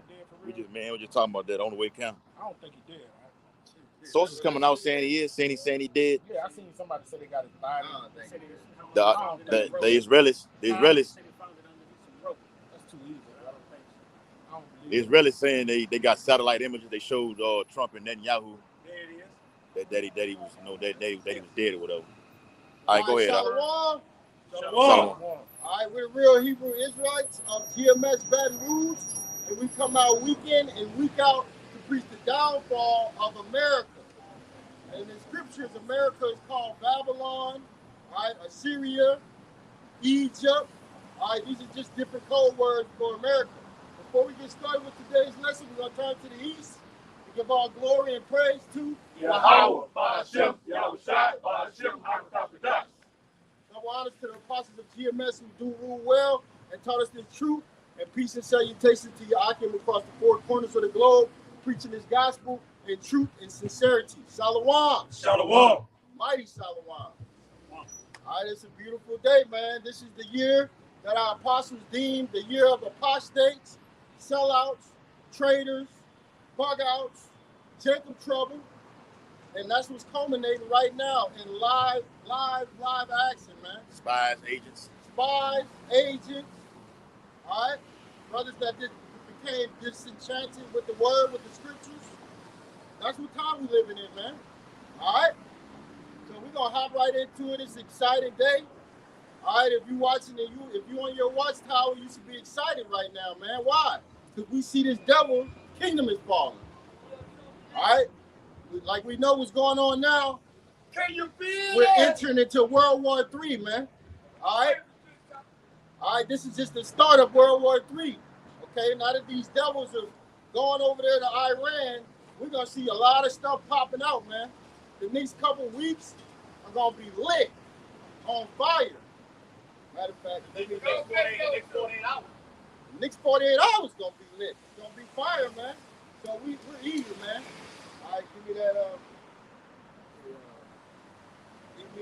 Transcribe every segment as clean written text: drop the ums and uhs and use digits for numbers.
dead for real? We're just talking about that on the way count. I don't think he did. Sources coming out saying he is, saying he dead. Yeah, I seen somebody say they got his body. The Israelis. That's too easy. I don't believe The Israelis saying they got satellite images. They showed Trump and Netanyahu. There it is. That he was that he was dead or whatever. All right, go ahead. Shalom. Shalom. All right, we're the real Hebrew Israelites of GMS Baton Rouge, and we come out week in and week out to preach the downfall of America. And in the scriptures, America is called Babylon, all right, Assyria, Egypt. All right, these are just different code words for America. Before we get started with today's lesson, we're going to turn to the east and give all glory and praise to Yahweh, Ba'ashem, Yahushai, Ba'ashem, HaKadosh. Double honors to the apostles of GMS who do rule well and taught us the truth, and peace and salutation to your Akim across the four corners of the globe, preaching this gospel in truth and sincerity. Shalom. Shalom. Mighty Shalom. All right, it's a beautiful day, man. This is the year that our apostles deemed the year of apostates, sellouts, traitors, bug-outs, Jacob trouble. And that's what's culminating right now in live action, man. Spies, agents. All right? Brothers that became disenchanted with the word, with the scriptures. That's what time we living in, man. All right? So we're going to hop right into it. It's an exciting day. All right, if you're watching and if you're on your watchtower, you should be excited right now, man. Why? Because we see this devil kingdom is falling. All right? Like we know what's going on now. Can you feel We're entering into World War III, man. All right? All right, this is just the start of World War III. Okay, now that these devils are going over there to Iran, we're going to see a lot of stuff popping out, man. The next couple weeks are going to be lit, on fire. Matter of fact, the next 48 hours. The next 48 hours going to be lit. It's going to be fire, man. So we're eager, man. All right, give me that, give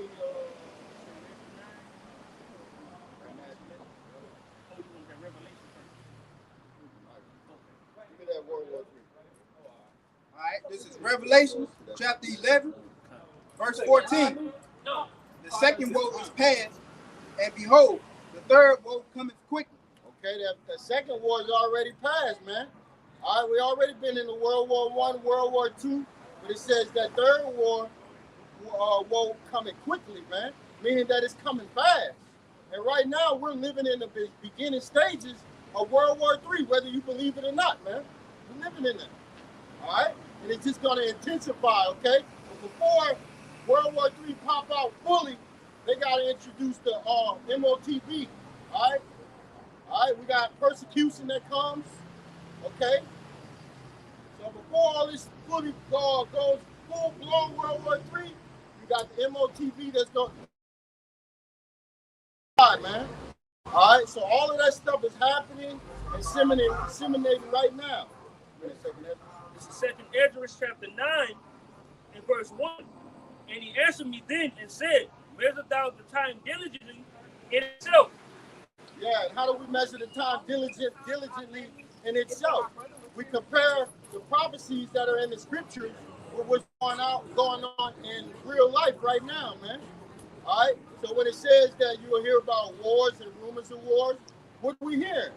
me that World War III. All right, this is Revelation chapter 11, verse 14. The second woe is past, and behold, the third woe cometh quickly. Okay, the second war is already passed, man. All right, we already been in the World War I, World War II, but it says that third war coming quickly, man, meaning that it's coming fast. And right now, we're living in the beginning stages of World War III, whether you believe it or not, man. We're living in it, all right? And it's just going to intensify, okay? But before World War III pop out fully, they got to introduce the MOTB, all right? All right, we got persecution that comes, okay? So before all this fully goes full-blown World War III, you got the MOTB that's going to, man. All right, so all of that stuff is happening and disseminating right now. Wait a second, This is Second Esdras chapter 9 and verse 1. And he answered me then and said, measure thou the time diligently in itself. Yeah, and how do we measure the time diligently in itself? We compare the prophecies that are in the scriptures with what's going on in real life right now, man. All right? So when it says that you will hear about wars and rumors of wars, what are we hearing?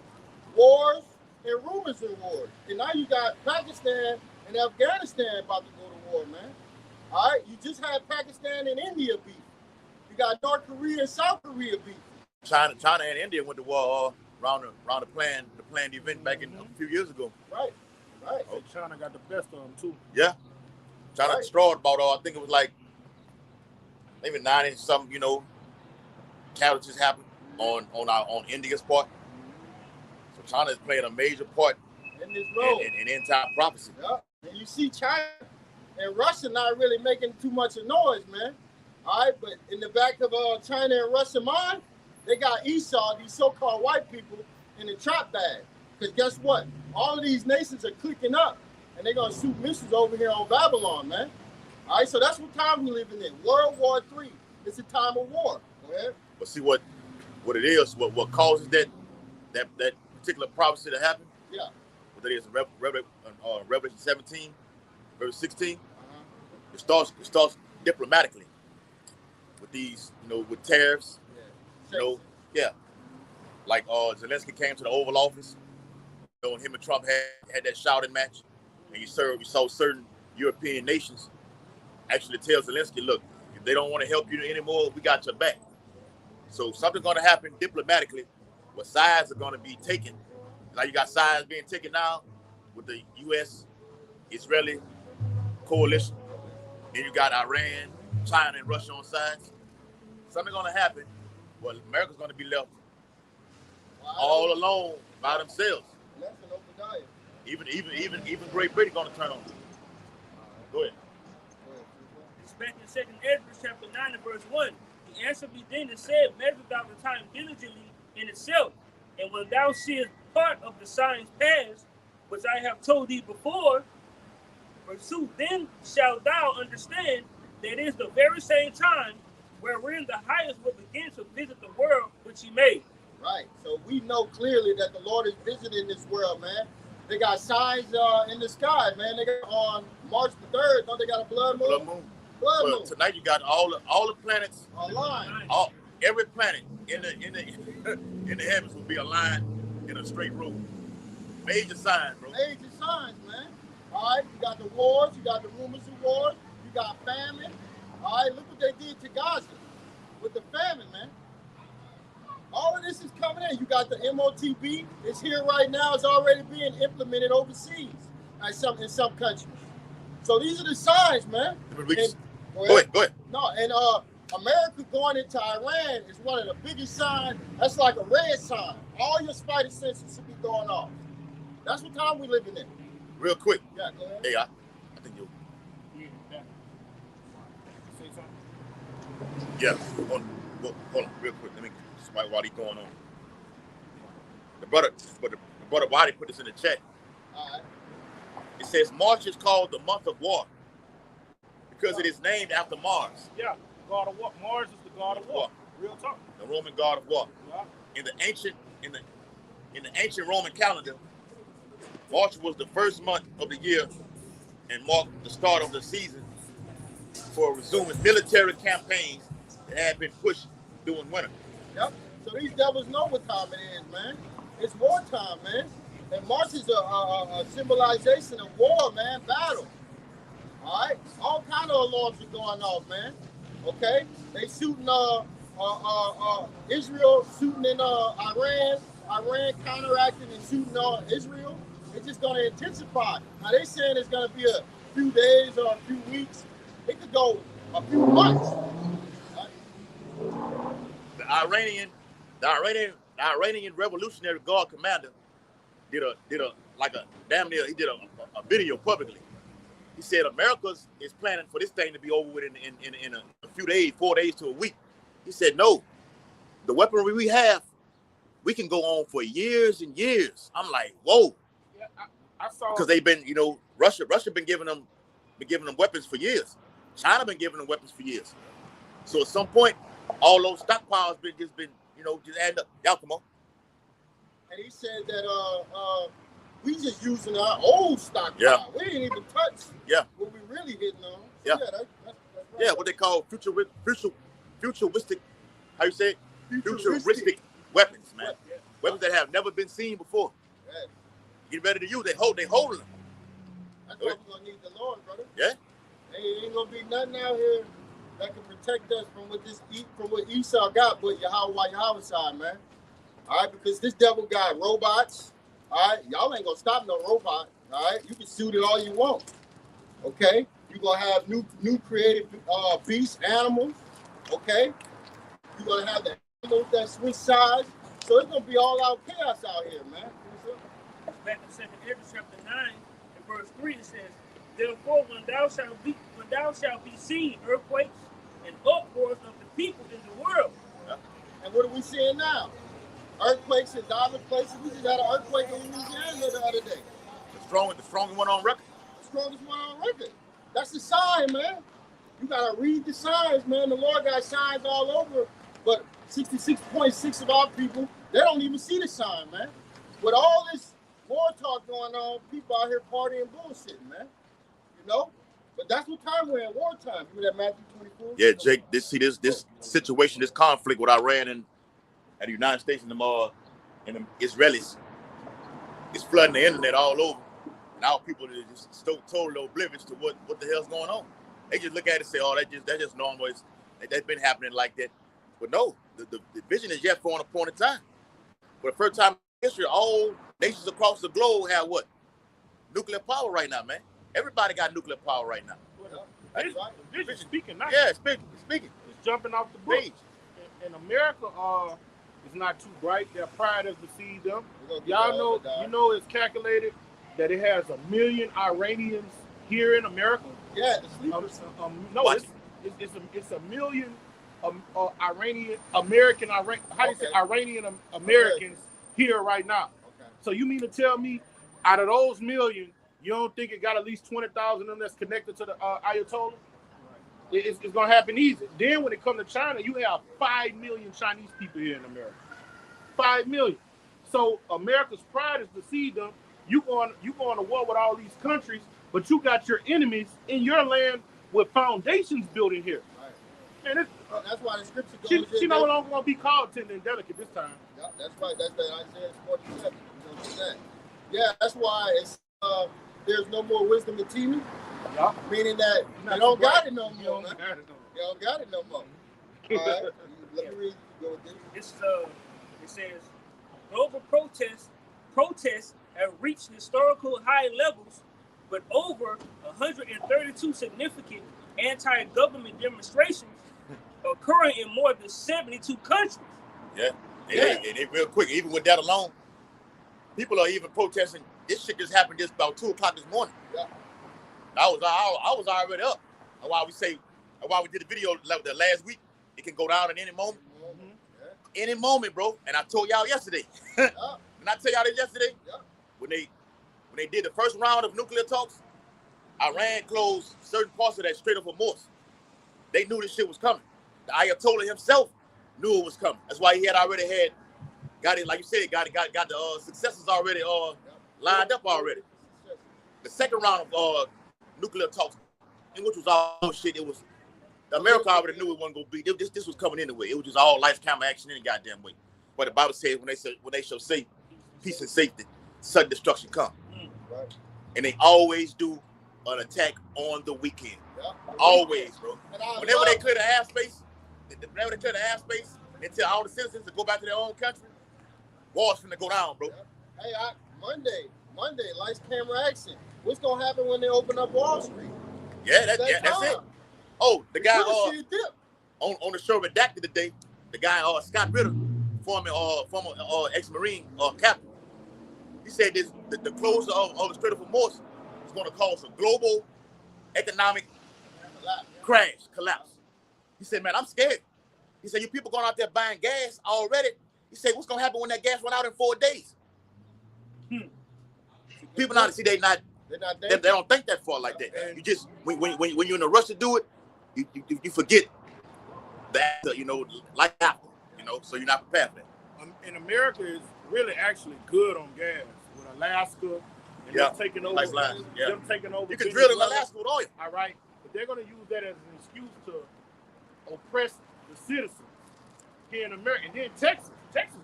Wars and rumors of wars. And now you got Pakistan and Afghanistan about to go to war, man. All right? You just had Pakistan and India beef. You got North Korea and South Korea beef. China and India went to war around the planned event back in a few years ago. Right. Oh, China got the best of them, too. Yeah. China destroyed about I think it was like maybe 90-something, casualties happened on India's part. So China is playing a major part in this role in end time prophecy. Yeah. And you see China and Russia not really making too much of noise, man. All right, but in the back of China and Russia mind, they got Esau, these so-called white people, in the trap bag. Because guess what? All of these nations are clicking up, and they're going to shoot missiles over here on Babylon, man. All right, so that's what time we're living in. World War III. It's a time of war. Go ahead. But see what it is, what causes that particular prophecy to happen? Yeah. what that is, Revelation 17, verse 16. Uh-huh. It starts diplomatically with these, with tariffs. Yeah. Like Zelensky came to the Oval Office. And him and Trump had that shouting match, and we saw certain European nations actually tell Zelensky, look, if they don't want to help you anymore, we got your back. So something's going to happen diplomatically, where sides are going to be taken. Like you got sides being taken now with the U.S. Israeli coalition. Then you got Iran, China, and Russia on sides. Something's going to happen. Well, America's going to be left all alone by themselves. That's an open diet. Even Great Britain going to turn on. Go ahead. It's back in 2nd Ezra chapter 9 and verse 1. He answered me then and said, measure thou the time diligently in itself, and when thou seest part of the signs past, which I have told thee before, verse 2, then shalt thou understand that it is the very same time wherein the highest will begin to visit the world which he made. Right. So we know clearly that the Lord is visiting this world, man. They got signs in the sky, man. They got on March the 3rd, don't they got a blood moon? Blood moon. Blood Well, moon. tonight you got all the planets Aligned. every planet in the heavens will be aligned in a straight row. Major signs, bro. Major signs, man. All right, you got the wars, you got the rumors of wars, you got famine. All right, look what they did to Gaza with the famine, man. All of this is coming in. You got the MOTB. It's here right now. It's already being implemented overseas in some countries. So these are the signs, man. Go ahead. No, and America going into Iran is one of the biggest signs. That's like a red sign. All your spider senses should be going off. That's what time we living in. Real quick. Yeah, go ahead. Hey, I think you. Say something. Yeah. Hold on, real quick. Let me while he's going on. The brother Waddy put this in the chat. All right. It says March is called the month of war because it is named after Mars, Yeah, God of war. Mars is the God of war. Real talk. the Roman god of war. Yeah. In the ancient Roman calendar, March was the first month of the year and marked the start of the season for resuming military campaigns that had been pushed during winter. Yep. So these devils know what time it is, man. It's wartime, man. And March is a symbolization of war, man, battle. All right? All kind of alarms are going off, man. Okay? They shooting Israel, shooting in Iran counteracting and shooting Israel. It's just going to intensify. Now, they saying it's going to be a few days or a few weeks. It could go a few months. The Iranian Revolutionary Guard commander did a video publicly. He said America is planning for this thing to be over with in a few days, 4 days to a week. He said, no, the weaponry we have, we can go on for years and years. I'm like, whoa. Yeah, I saw. Because they've been, Russia been giving them weapons for years. China been giving them weapons for years. So at some point, all those stockpiles just add up. Y'all come on. And he said that we just using our old stockpile. Yeah. We didn't even touch what we really hitting on. Yeah. That's right. Yeah, what they call futuristic, how you say it? Futuristic weapons, man. Yeah. Weapons that have never been seen before. Yeah. Get ready to use. They holding them. That's why we're gonna need the Lord, brother. Yeah. Ain't gonna be nothing out here that can protect us from what Esau got, but Yahweh side, man. All right, because this devil got robots. All right, y'all ain't gonna stop no robot. All right, you can shoot it all you want. Okay, you're gonna have new creative beasts, animals. Okay, you're gonna have the animals that switch sides. So it's gonna be all out chaos out here, man. Back in 2nd Ezra chapter 9 and verse 3, it says, therefore when thou shalt be seen earthquakes and uproars of the people in the world. And what are we seeing now? Earthquakes in different places. We just had an earthquake in Louisiana the other day. The strongest one on record. The strongest one on record. That's the sign, man. You gotta read the signs, man. The Lord got signs all over, but 66.6% of our people, they don't even see the sign, man. With all this war talk going on, people out here partying bullshit, man. You know? But that's what time we're in, wartime. Remember that Matthew 24? Yeah, Jake, this situation, this conflict with Iran and the United States and the Israelis is flooding the internet all over. Now people are just so totally oblivious to what the hell's going on. They just look at it and say, oh, that's just normal. That's been happening like that. But no, the vision is yet for an appointed time. For the first time in history, all nations across the globe have what? Nuclear power right now, man. Everybody got nuclear power right now. This is speaking now. Yeah, speaking. It's jumping off the page. In America, it's not too bright. Their pride has deceived them. Y'all know, you know, it's calculated that it has 1 million Iranians here in America. Yeah, the sleepers. No, What? it's 1 million Iranian American how do you say Iranian Americans here right now. Okay. So you mean to tell me, out of those million, you don't think it got at least 20,000 of them that's connected to the Ayatollah? It's going to happen easy. Then when it comes to China, you have 5 million Chinese people here in America. 5 million. So America's pride is to see them. You going to war with all these countries, but you got your enemies in your land with foundations built in here. Right. Man, that's why the scripture goes. she no longer going to be called tender and delicate this time. Yeah, that's right. That's that Isaiah 47. You know what that. Yeah, that's why it's there's no more wisdom in teaming. Yeah. Meaning that you don't got it no You more, don't man. got it no more. You don't got it no more. All right. Let me read. Go with this. It says global protests have reached historical high levels, with over 132 significant anti-government demonstrations occurring in more than 72 countries. Yeah. And real quick, even with that alone, people are even protesting. This shit just happened just about 2 o'clock this morning. Yeah. I was already up. That's why we did the video the last week. It can go down at any moment. Mm-hmm. Yeah. Any moment, bro. And I told y'all yesterday. Yeah. Didn't I tell y'all this yesterday? Yeah. When they did the first round of nuclear talks, Iran closed certain parts of that Strait of Hormuz. They knew this shit was coming. The Ayatollah himself knew it was coming. That's why he had already got it, like you said, got the successors already lined up already. The second round of nuclear talks, in which was all shit, it was America already knew it wasn't gonna be. This was coming anyway. It was just all lights, camera, action any goddamn way. But the Bible says when they shall say peace and safety, sudden destruction come. Right. And they always do an attack on the weekend. Yeah. Always, bro. And Whenever they clear the airspace, they tell all the citizens to go back to their own country. War's finna go down, bro. Yeah. Hey, Monday, lights, camera, action. What's gonna happen when they open up Wall Street? Yeah, that's it. Oh, the guy on the show Redacted today, the guy Scott Ritter, former ex-Marine captain. He said the closure of the Strait of Hormuz is going to cause a global economic collapse. He said, man, I'm scared. He said, you people going out there buying gas already. He said, what's going to happen when that gas run out in 4 days? People not see they don't think that far like that. You just when you're in a rush to do it, you forget that life after, so you're not prepared for that. And America is really actually good on gas with Alaska and them taking over. Them taking over. You can drill in Alaska with oil. All right, but they're going to use that as an excuse to oppress the citizens here in America. And then Texas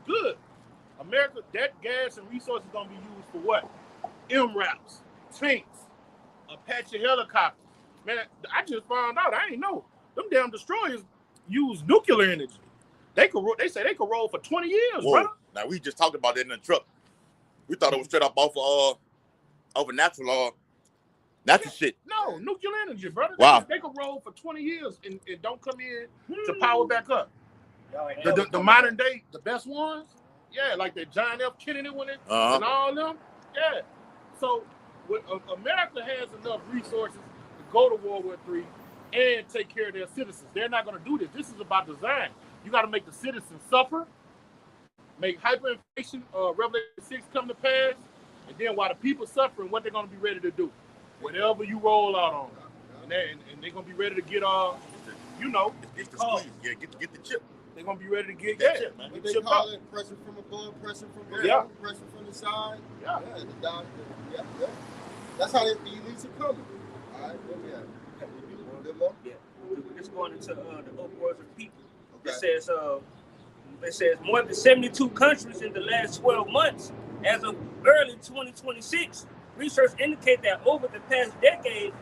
good. America, that gas and resources going to be used for what? MRAPs, tanks, Apache helicopters. Man, I just found out. I ain't know. Them damn destroyers use nuclear energy. They say they could roll for 20 years, bro. Now we just talked about that in the truck. We thought it was straight up off of natural shit. No, nuclear energy, brother. Wow. They could roll for 20 years and don't come in to power back up. The modern day, the best ones, yeah, like the John F. Kennedy one and all them, yeah. So America has enough resources to go to World War III and take care of their citizens. They're not going to do this. This is about design. You got to make the citizens suffer, make hyperinflation, Revelation 6 come to pass, and then while the people suffering, what they're going to be ready to do? Whatever you roll out on them. And they're going to be ready to get, It's the squeeze. Yeah, get the chip. they're gonna be ready to get man. What they call it, pressure from above, pressure from below, pressure from the side. Yeah. Yeah. That's how the elites are coming. All right, where we at? A bit more? Yeah. We're just going into the upwards of people. Okay. It says more than 72 countries in the last 12 months. As of early 2026, research indicates that over the past decade,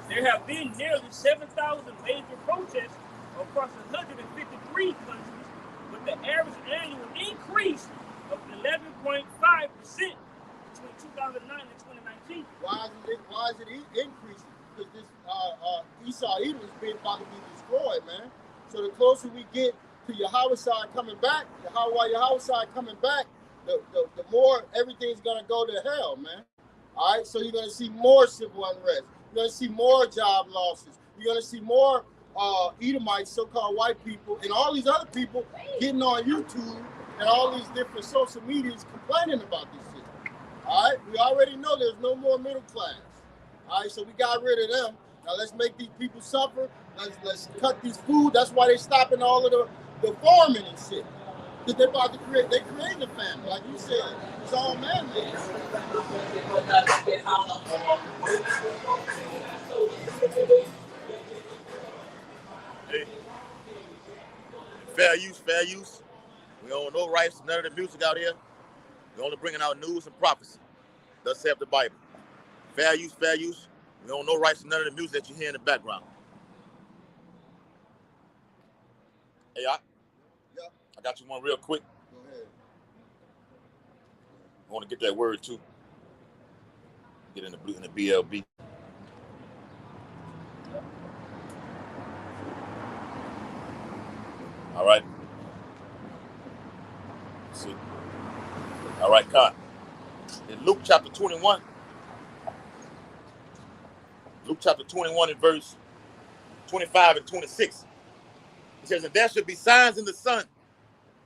there have been nearly 7,000 major protests across 153 countries, with the average annual increase of 11.5% between 2009 and 2019. Why is it increasing? Because this Esau Edom is being about to be destroyed, man. So the closer we get to Yahweh coming back, Yahweh coming back, the more everything's gonna go to hell, man. All right, so you're gonna see more civil unrest. You're gonna see more job losses. You're gonna see more Edomites, so-called white people, and all these other people getting on YouTube and all these different social medias complaining about this shit. All right, we already know there's no more middle class. All right, so we got rid of them. Now let's make these people suffer. Let's cut these food. That's why they stopping all of the farming and shit. Because they're about to create a family, like you said. It's all man-made. Hey, fair use. We own no rights to none of the music out here. We're only bringing out news and prophecy. Thus saith the Bible. Fair use. We own no rights to none of the music that you hear in the background. Hey, I got you one real quick. Go ahead. I want to get that word too. Get in the BLB. All right. Let's see. All right, Con. In Luke chapter 21. Luke chapter 21 and verse 25 and 26. It says, and there should be signs in the sun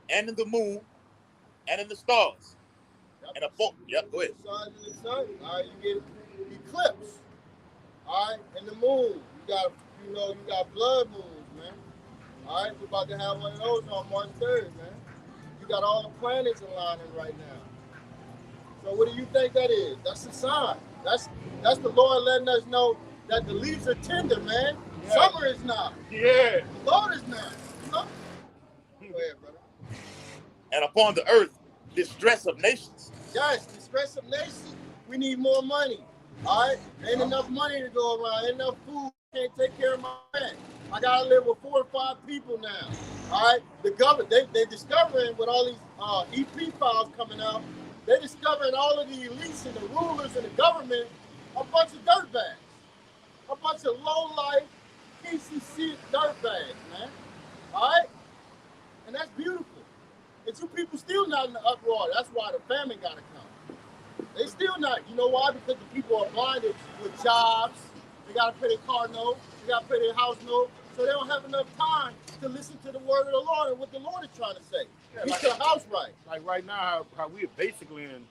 and in the moon and in the stars. Yep. And a boat. Yep, go ahead. Signs in the sun. All right, you get eclipse. All right, and the moon. You got blood moons, man. All right, we're about to have one of those on March 3rd, man. You got all the planets aligning right now. So what do you think that is? That's a sign. That's the Lord letting us know that the leaves are tender, man. Yeah. Summer is not. Yeah. The Lord is not. Go ahead, brother. And upon the earth, distress of nations. Yes, distress of nations. We need more money. All right? Ain't enough money to go around. Ain't enough food. Can't take care of my man. I gotta live with 4 or 5 people now. All right? The government, they discovering with all these EP files coming out, they're discovering all of the elites and the rulers and the government a bunch of dirtbags. A bunch of low-life, piece of shit dirtbags, man. All right? And that's beautiful. And you people still not in the uproar. That's why the famine gotta come. They still not. You know why? Because the people are blinded with jobs. They gotta pay their car note. They gotta pay their house note. So they don't have enough time to listen to the word of the Lord and what the Lord is trying to say. Yeah, Get your house right. Like right now, how we're basically in,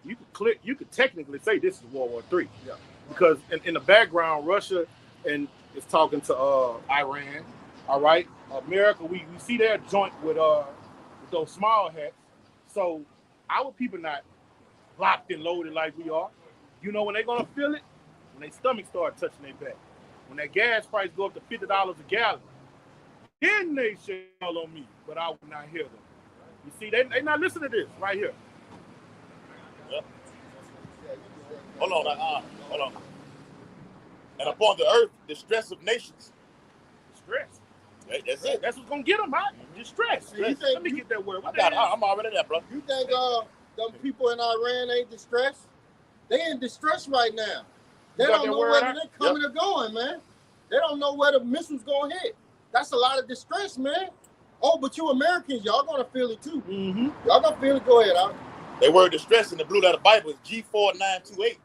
you could technically say this is World War III. Yeah. Because in the background, Russia is talking to Iran. All right, America, we see their joint with those small hats. So our people not locked and loaded like we are. You know when they're gonna feel it? When their stomach start touching their back. When that gas price go up to $50 a gallon, then they shall on me, but I will not hear them. You see, they not listening to this right here. Yep. Hold on. And upon the earth, distress of nations. Distress. That's it. That's what's gonna get them out. Distress. Let me get that word. I'm already there, bro. You think them people in Iran ain't distressed? They in distress right now. They don't know whether they're coming or going, man. They don't know where the missile's gonna hit. That's a lot of distress, man. Oh, but you Americans, y'all gonna feel it too. Mm-hmm. Y'all gonna feel it. Go ahead, Al. They word distress in the blue letter Bible is G4928.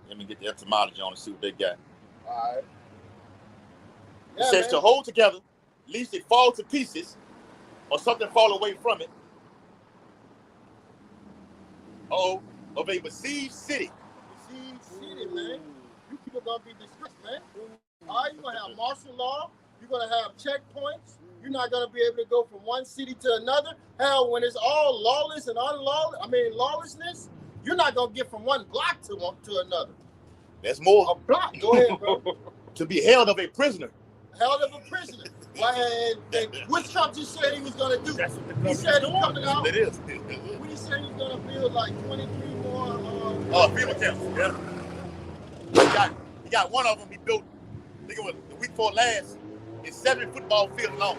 Let me get the etymology on and see what they got. All right. It says to hold together, lest it fall to pieces, or something fall away from it. Of a besieged city. Besieged gonna be distressed, man. All right, you're gonna have martial law. You're gonna have checkpoints. You're not gonna be able to go from one city to another. Hell, when it's all lawless and lawlessness, you're not gonna get from one block to another. That's more. A block. Go ahead, bro. To be held of a prisoner. Held of a prisoner. What Trump just said he was gonna do? He said he's coming out. It is. What he said he's gonna build like 23 more. FEMA camps. Yeah. He got one of them. He built. I think it was the week before last. It's 7 football fields long.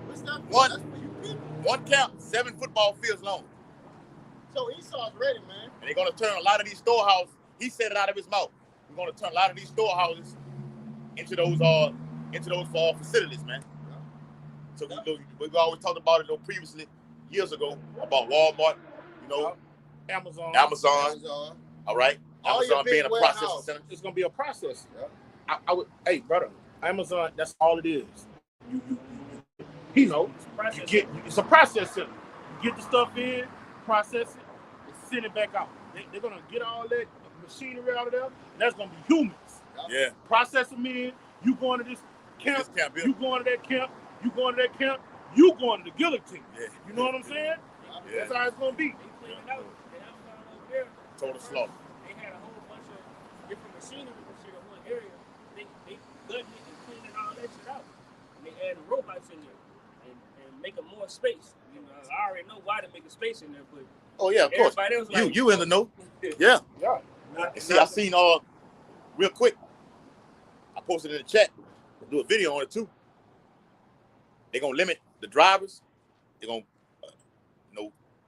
What's that? One. That's for you people. One camp, 7 football fields long. So Esau's ready, man. And they're gonna turn a lot of these storehouses. He said it out of his mouth. We're gonna turn a lot of these storehouses into those facilities, man. Yeah. So we always talked about it previously, years ago, about Walmart, Amazon. All right. Amazon being a processing center. It's gonna be a process. Yeah. I would, hey brother, Amazon. That's all it is. It's a process center. You get the stuff in, process it, and send it back out. They're gonna get all that machinery out of there. That's gonna be humans. Yeah. Process them in. You going to this camp. You going to that camp. You going to that camp. You going to the guillotine. Yeah. You know what I'm saying? Yeah. That's how it's gonna be. Total slaughter. They had a whole bunch of different machinery and shit in one area. They gutted it and cleaning all that shit out. And they added robots in there and making more space. I already know why they make a space in there, but oh yeah, of course. Else like, you in the know. Yeah. Yeah. And see, I seen real quick. I posted in the chat. I'll do a video on it too. They're gonna limit the drivers. They're gonna,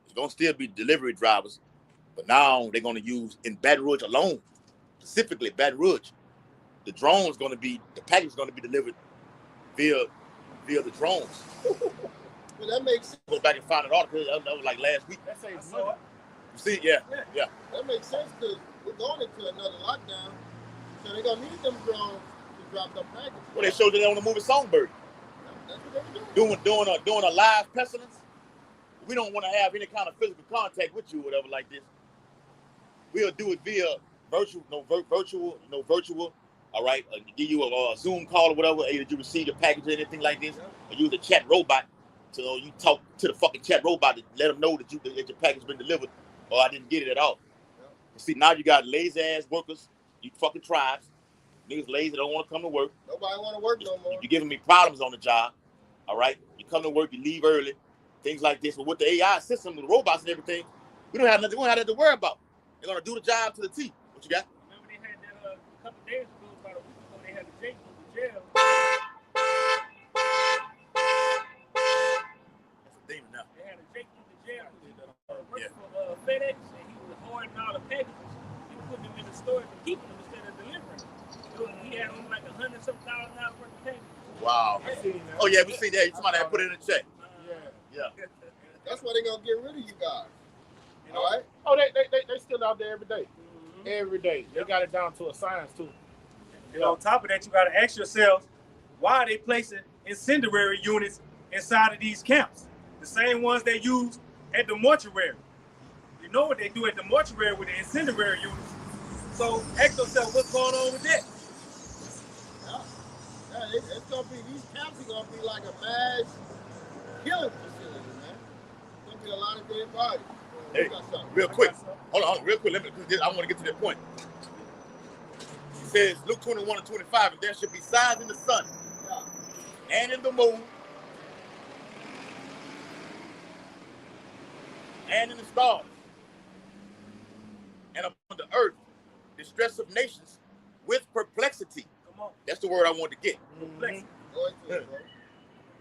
it's gonna still be delivery drivers, but now they're gonna use in Baton Rouge alone, specifically Baton Rouge. The package is gonna be delivered via the drones. Well, that makes sense. Go back and find an article that was like last week. That saves money. You see, yeah. That makes sense because we're going into another lockdown, so they're gonna need them drones to drop them packages. Well, they showed you on the movie Songbird. That's what they're doing a live pestilence. We don't want to have any kind of physical contact with you, or whatever like this. We'll do it via virtual. All right, give you a Zoom call or whatever. Either you receive your package or anything like this, or use a chat robot. So you talk to the fucking chat robot to let them know that your package been delivered, or I didn't get it at all. Yeah. See, now you got lazy ass workers. You fucking tribes. Niggas lazy, don't want to come to work. Nobody want to work no more. You're giving me problems on the job. All right, you come to work, you leave early, things like this. But with the AI system, the robots and everything, we don't have nothing. We don't have that to worry about. They're gonna do the job to the T. What you got? Remember they had that a couple days ago, about a week ago, they had the Jake from the jail. Demon now. They had a Jake from the jail working for FedEx, and he was hoarding all the packages. He was putting them in the stores and keeping them instead of delivering. He had only like $100,000 worth of packages. Wow. Oh yeah, we seen that. Somebody had put it in the check. Yeah. That's why they're gonna get rid of you guys. All right. Oh, they still out there every day. Mm-hmm. Every day. They got it down to a science too. And on top of that, you got to ask yourselves, why are they placing incendiary units inside of these camps? The same ones they use at the mortuary. You know what they do at the mortuary with the incendiary units. So ask yourself, what's going on with that? Yeah, it's gonna be, these camps are gonna be like a mass killing facility, man. It's gonna be a lot of dead bodies. Hey, real quick. Hold on, real quick. I want to get to that point. It says Luke 21:25, and there should be signs in the sun and in the moon and in the stars and upon the earth, distress of nations with perplexity. Come on. That's the word I want to get. Perplexity.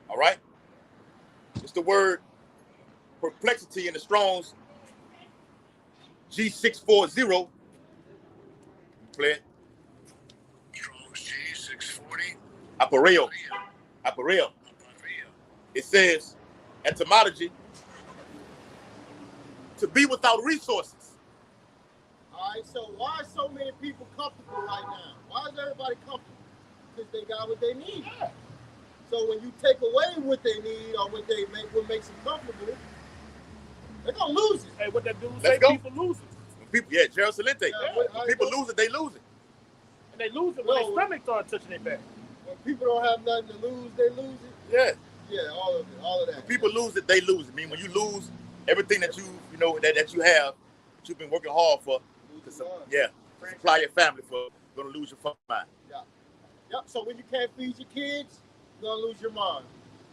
All right? It's the word perplexity in the Strong's G640. Play it. Strong's G640. Apparel. It says, etymology, to be without resources. All right, so why are so many people comfortable right now? Why is everybody comfortable? Because they got what they need. Yeah. So when you take away what they need or what makes them comfortable, they're gonna lose it. Hey, what that dude say? People lose it. People, Gerald Salente. When people lose it, they lose it. And they lose it when their stomach start touching their back. When people don't have nothing to lose, they lose it. Yeah. Yeah, all of that. When people lose it, they lose it. I mean, when you lose everything that you know that you have, that you've been working hard for, to supply your family for, you're gonna lose your fucking mind. Yeah. Yep. So when you can't feed your kids, you're gonna lose your mind.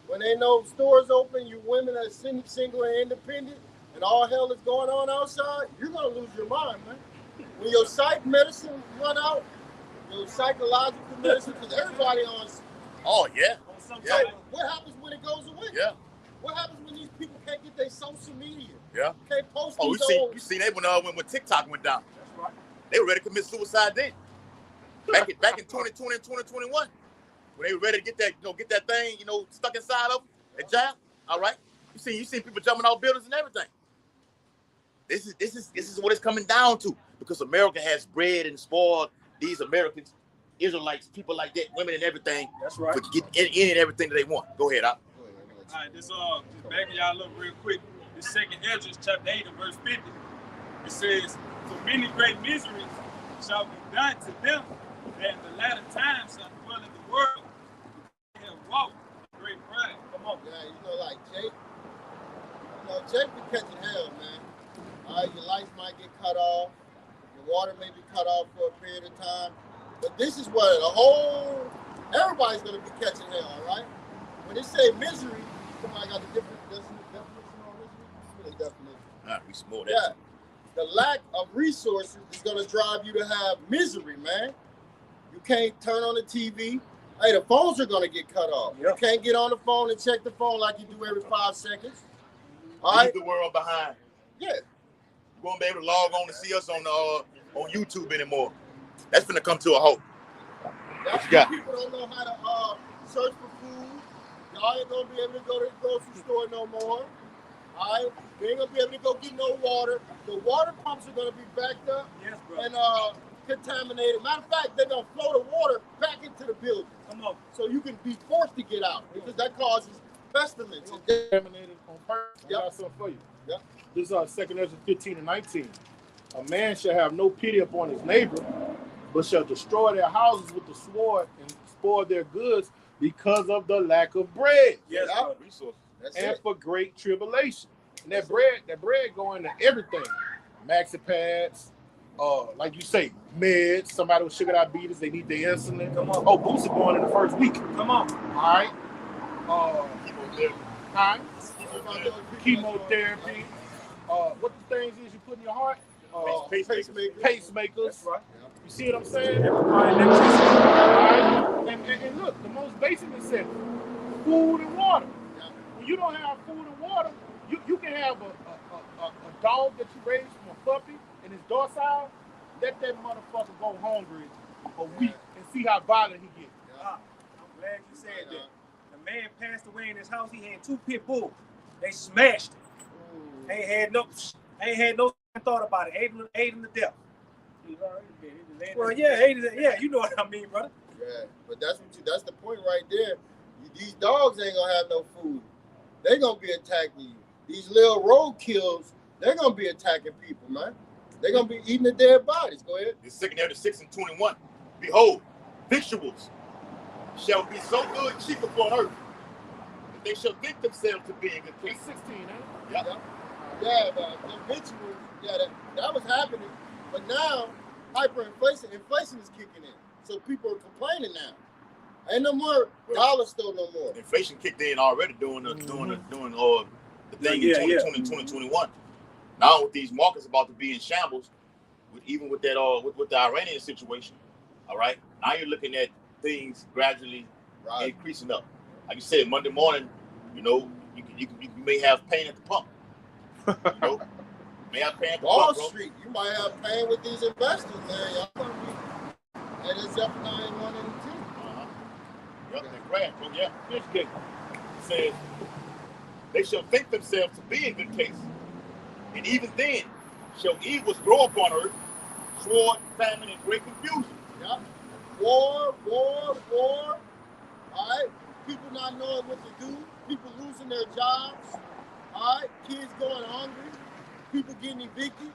When ain't no stores open, you women are single and independent, and all hell is going on outside, you're gonna lose your mind, man. When your psych medicine run out, your psychological medicine, because everybody on. Oh yeah. Yeah. What happens when it goes away? Yeah. What happens when these people can't get their social media? Yeah. Can't post you seen that when TikTok went down. That's right. They were ready to commit suicide then. Back in 2020 and 2021, when they were ready to get that thing, stuck inside of them, that jab. All right. You seen people jumping off buildings and everything. This is what it's coming down to, because America has bred and spoiled these Americans, Israelites, people like that, women and everything. That's right. To get in and everything that they want. Go ahead, Al. All right, just backing y'all up real quick. This second Ezra, chapter 8 and verse 50. It says, "For many great miseries shall be done to them, and the latter times shall dwell in the world. They have walked in great pride." Come on. Yeah, like Jake. Jake be catching hell, man. All right, your lights might get cut off. Your water may be cut off for a period of time. But this is what everybody's going to be catching hell, all right? When they say misery, somebody got a different definition on misery? Really definition. We small that. Yeah. The lack of resources is going to drive you to have misery, man. You can't turn on the TV. Hey, the phones are going to get cut off. Yep. You can't get on the phone and check the phone like you do every 5 seconds. All right? Leave the world behind. Yeah. You won't be able to log on to see us on YouTube anymore. That's gonna come to a halt. People don't know how to search for food. Y'all ain't gonna be able to go to the grocery store no more. All right, they ain't gonna be able to go get no water. The water pumps are gonna be backed up and contaminated. Matter of fact, they're gonna flow the water back into the building. Come on. So you can be forced to get out because that causes pestilence. Contaminated on purpose. Yep. I got something for you. Yep. This is 2 Ezra 15 and 19. A man shall have no pity upon his neighbor, but shall destroy their houses with the sword and spoil their goods because of the lack of bread. Yes, resources. And for great tribulation. And that bread going to everything. Maxi pads, like you say, meds. Somebody with sugar diabetes, they need their insulin. Come on. Oh, Booster going in the first week. Come on. All right. Chemotherapy. What the things is you put in your heart? Pacemakers. That's right. You see what I'm saying? Right. And look, the most basic is said, food and water. Yeah. When you don't have food and water, you can have a dog that you raised from a puppy and it's docile. Let that motherfucker go hungry a week and see how violent he gets. Yeah. I'm glad you said that. The man passed away in his house. He had 2 pit bulls. They smashed it. Ain't had no thought about it. Ate him to death. He's already dead. Well, yeah, you know what I mean, brother. Yeah, but that's the point right there. These dogs ain't gonna have no food. They gonna be attacking you. These little roadkills, they're gonna be attacking people, man. They're gonna be eating the dead bodies. Go ahead. The 2 Ezra 6 and 21. Behold, victuals shall be so good cheap upon earth that they shall think themselves to be in good place. 16, eh? Yep. Yeah, the victuals, that was happening. But now, inflation is kicking in. So people are complaining now. Ain't no more dollar store no more. Inflation kicked in already doing the thing in 2020, 2021. Now with these markets about to be in shambles, with that with the Iranian situation, all right. Now you're looking at things gradually increasing up. Like you said, Monday morning, you may have pain at the pump. May have pain at the Wall pump, Street, you might have pain with these investors, man. Y'all gonna be at this F9 1 and 2. Yep, they crash, bro. Yeah, fish gate. It says they shall think themselves to be in good case, and even then shall evils grow upon earth, sword, famine, and great confusion. Yep. War. All right. People not knowing what to do. People losing their jobs. All right. Kids going hungry. People getting evicted.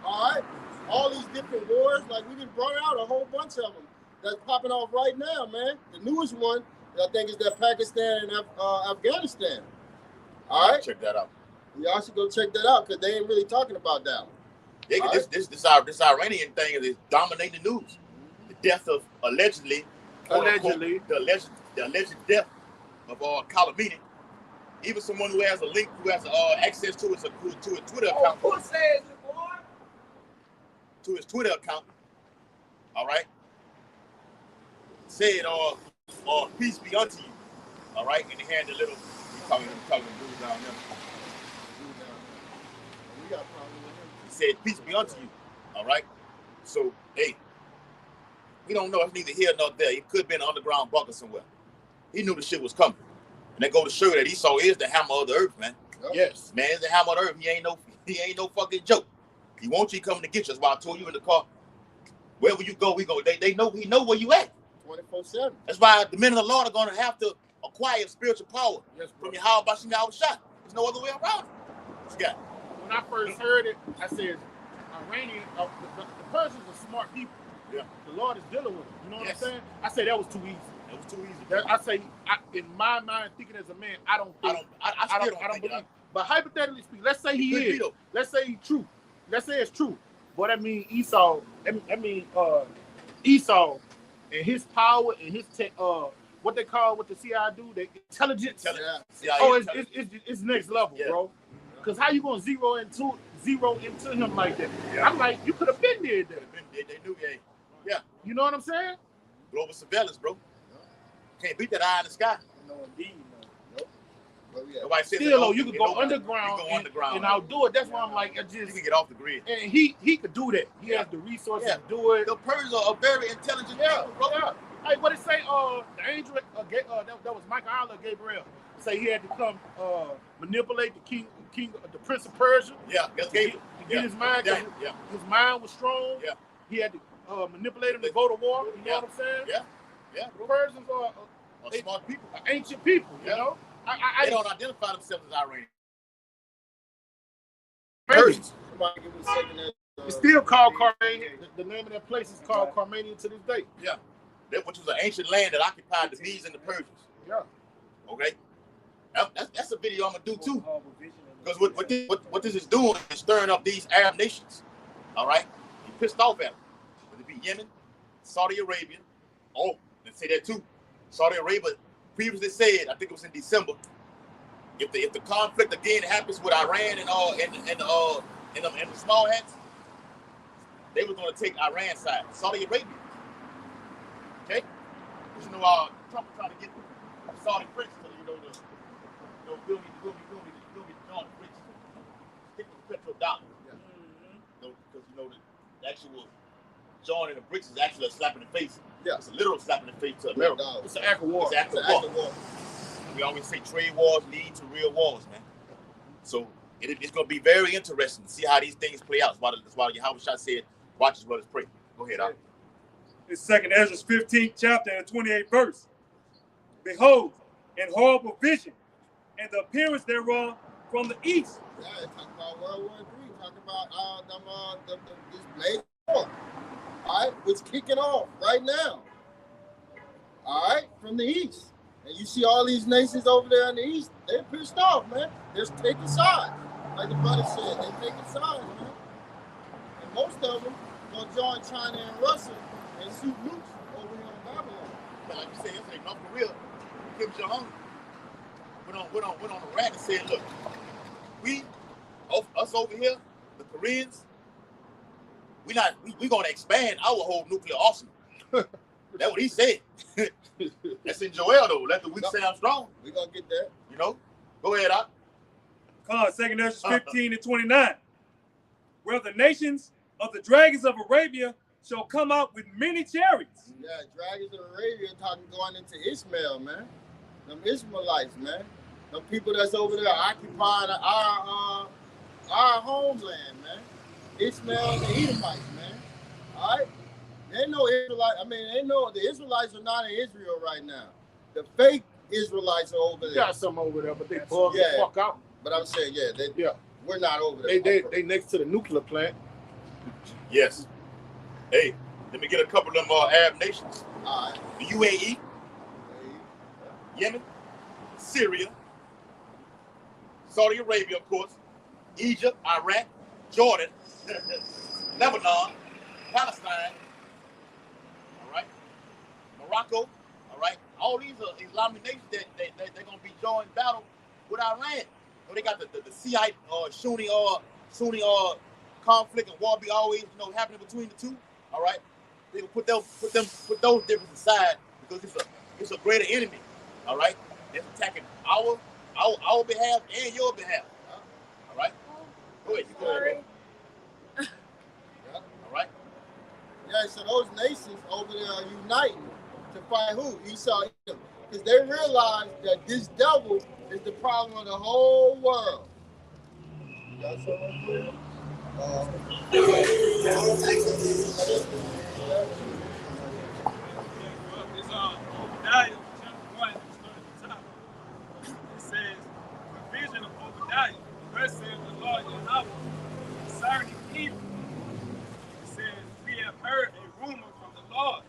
All right. All these different wars. Like we just brought out a whole bunch bunch of them that's popping off right now, man. The newest one, I think, is that Pakistan and Afghanistan. All right, check that out. Y'all should go check that out because they ain't really talking about that one. Yeah, this Iranian thing is dominating the news. The death of allegedly, the alleged death of Khamenei. Even someone who has a link, who has access to his Twitter account. Who says it, boy? To his Twitter account. All right. Said, peace be unto you. All right, and they had the little. Talking dude down there. We got problems with him. He said, peace be unto you. All right. So, hey, we don't know. It's neither here nor there. It could be in an underground bunker somewhere. He knew the shit was coming. And they go to show that Esau is the hammer of the earth, man. Yep. Yes. Man, it's the hammer of the earth. He ain't no fucking joke. He wants you coming to get you. That's why I told you in the car. Wherever you go, we go. They know he know where you at. 24/7. That's why the men of the Lord are gonna have to acquire spiritual power from your how about shot. There's no other way around it. What you got? When I first heard it, I said, Iranian, the Persians are smart people. Yeah. The Lord is dealing with them. You know what I'm saying? I say that was too easy. It was too easy. I say, in my mind, thinking as a man, I don't believe. But hypothetically speaking, let's say he is. Let's say he's true. Let's say it's true. But I mean, Esau and his power and his tech, what they call what the CIA do, they intelligence. It's next level, bro. Because how you gonna zero into him like that? Yeah. I'm like, you could have been there. They knew, yeah. You know what I'm saying? Global surveillance, bro. Can't beat that eye in the sky. No, indeed, no. Nope. Nobody said still, though, you could go underground and outdo it. That's why I'm like, you can get off the grid. And he could do that. He has the resources to do it. The Persians are very intelligent people, bro. Yeah. Hey, what did it say? The angel, that was Michael Allah Gabriel. Say he had to come manipulate the king, the prince of Persia. Yeah, that's Gabriel. To get his mind. Yeah. His mind was strong. Yeah. He had to manipulate him to go to war. You know what I'm saying? Yeah. Yeah. The Persians are smart people, ancient people. You know. They don't identify themselves as Iranian. Persians. Somebody give me a second. It's still called Carmania. The name of that place is called Carmania to this day. Yeah. Which was an ancient land that occupied the Medes and the Persians. Yeah. Okay. That's a video I'm gonna do too. Because what this is doing is stirring up these Arab nations. All right. He pissed off at them. Whether it be Yemen, Saudi Arabia. Oh, let's say that too. Saudi Arabia previously said, I think it was in December, if the conflict again happens with Iran and the small hats, they were going to take Iran's side, Saudi Arabia. Okay, because you know Trump was trying to get the Saudi prince to we'll be doing the prince, stick with the petrodollar. Because the actual joining the BRICS is actually a slap in the face. Yeah, it's a literal slap in the face to America. It's an act of war. It's an act of war. We always say trade wars lead to real wars, man. So it's going to be very interesting to see how these things play out. That's why Yahweh Shah said, watch as well as pray. Go ahead, Al. It's 2nd Ezra 15th chapter and 28th verse. Behold, in horrible vision, and the appearance thereof from the east. Yeah, it's talking about World War III, talking about this blade war. All right, it's kicking off right now. All right, from the east. And you see all these nations over there in the east, they're pissed off, man. They're taking sides. Like the brother said, they're taking sides, man. And most of them gonna join China and Russia and shoot nukes over here in Babylon. But like you said yesterday, North Korea, Kim Jong-un went on a rant and said, look, us over here, the Koreans, we're gonna expand our whole nuclear arsenal. That's what he said. That's in Joel though. Let the weak say I'm strong. We're gonna get that. You know? Go ahead, Al. 2nd Ezra 15 and 29. Where the nations of the dragons of Arabia shall come out with many chariots. Yeah, dragons of Arabia talking going into Ishmael, man. Them Ishmaelites, man. Them people that's over there occupying our homeland, man. Ishmael and the Edomites, man. All right? They know Israelites. I mean, they know the Israelites are not in Israel right now. The fake Israelites are over there. Got some over there, but they bug the fuck out. But I'm saying, we're not over there. They next to the nuclear plant. Yes. Hey, Let me get a couple of them Arab nations. All right. The UAE, Yemen, Syria, Saudi Arabia, of course, Egypt, Iraq, Jordan, Lebanon, Palestine, all right, Morocco, all right. All these are Islamic nations that they're going to be joining battle with Iran. So they got the Shiite or Sunni conflict and war be always happening between the two. All right, they will put those differences aside because it's a greater enemy. All right, that's attacking our behalf and your behalf. All right, go ahead. You go ahead. All right. Yeah, so those nations over there are uniting to fight who? Esau, Edom, because they realize that this devil is the problem of the whole world. Got something for you? Obadiah, chapter 1, starting at the top. It says, the vision of Obadiah, thus says the Lord Yahweh, concerning evil. It says, we have heard a rumor from the Lord,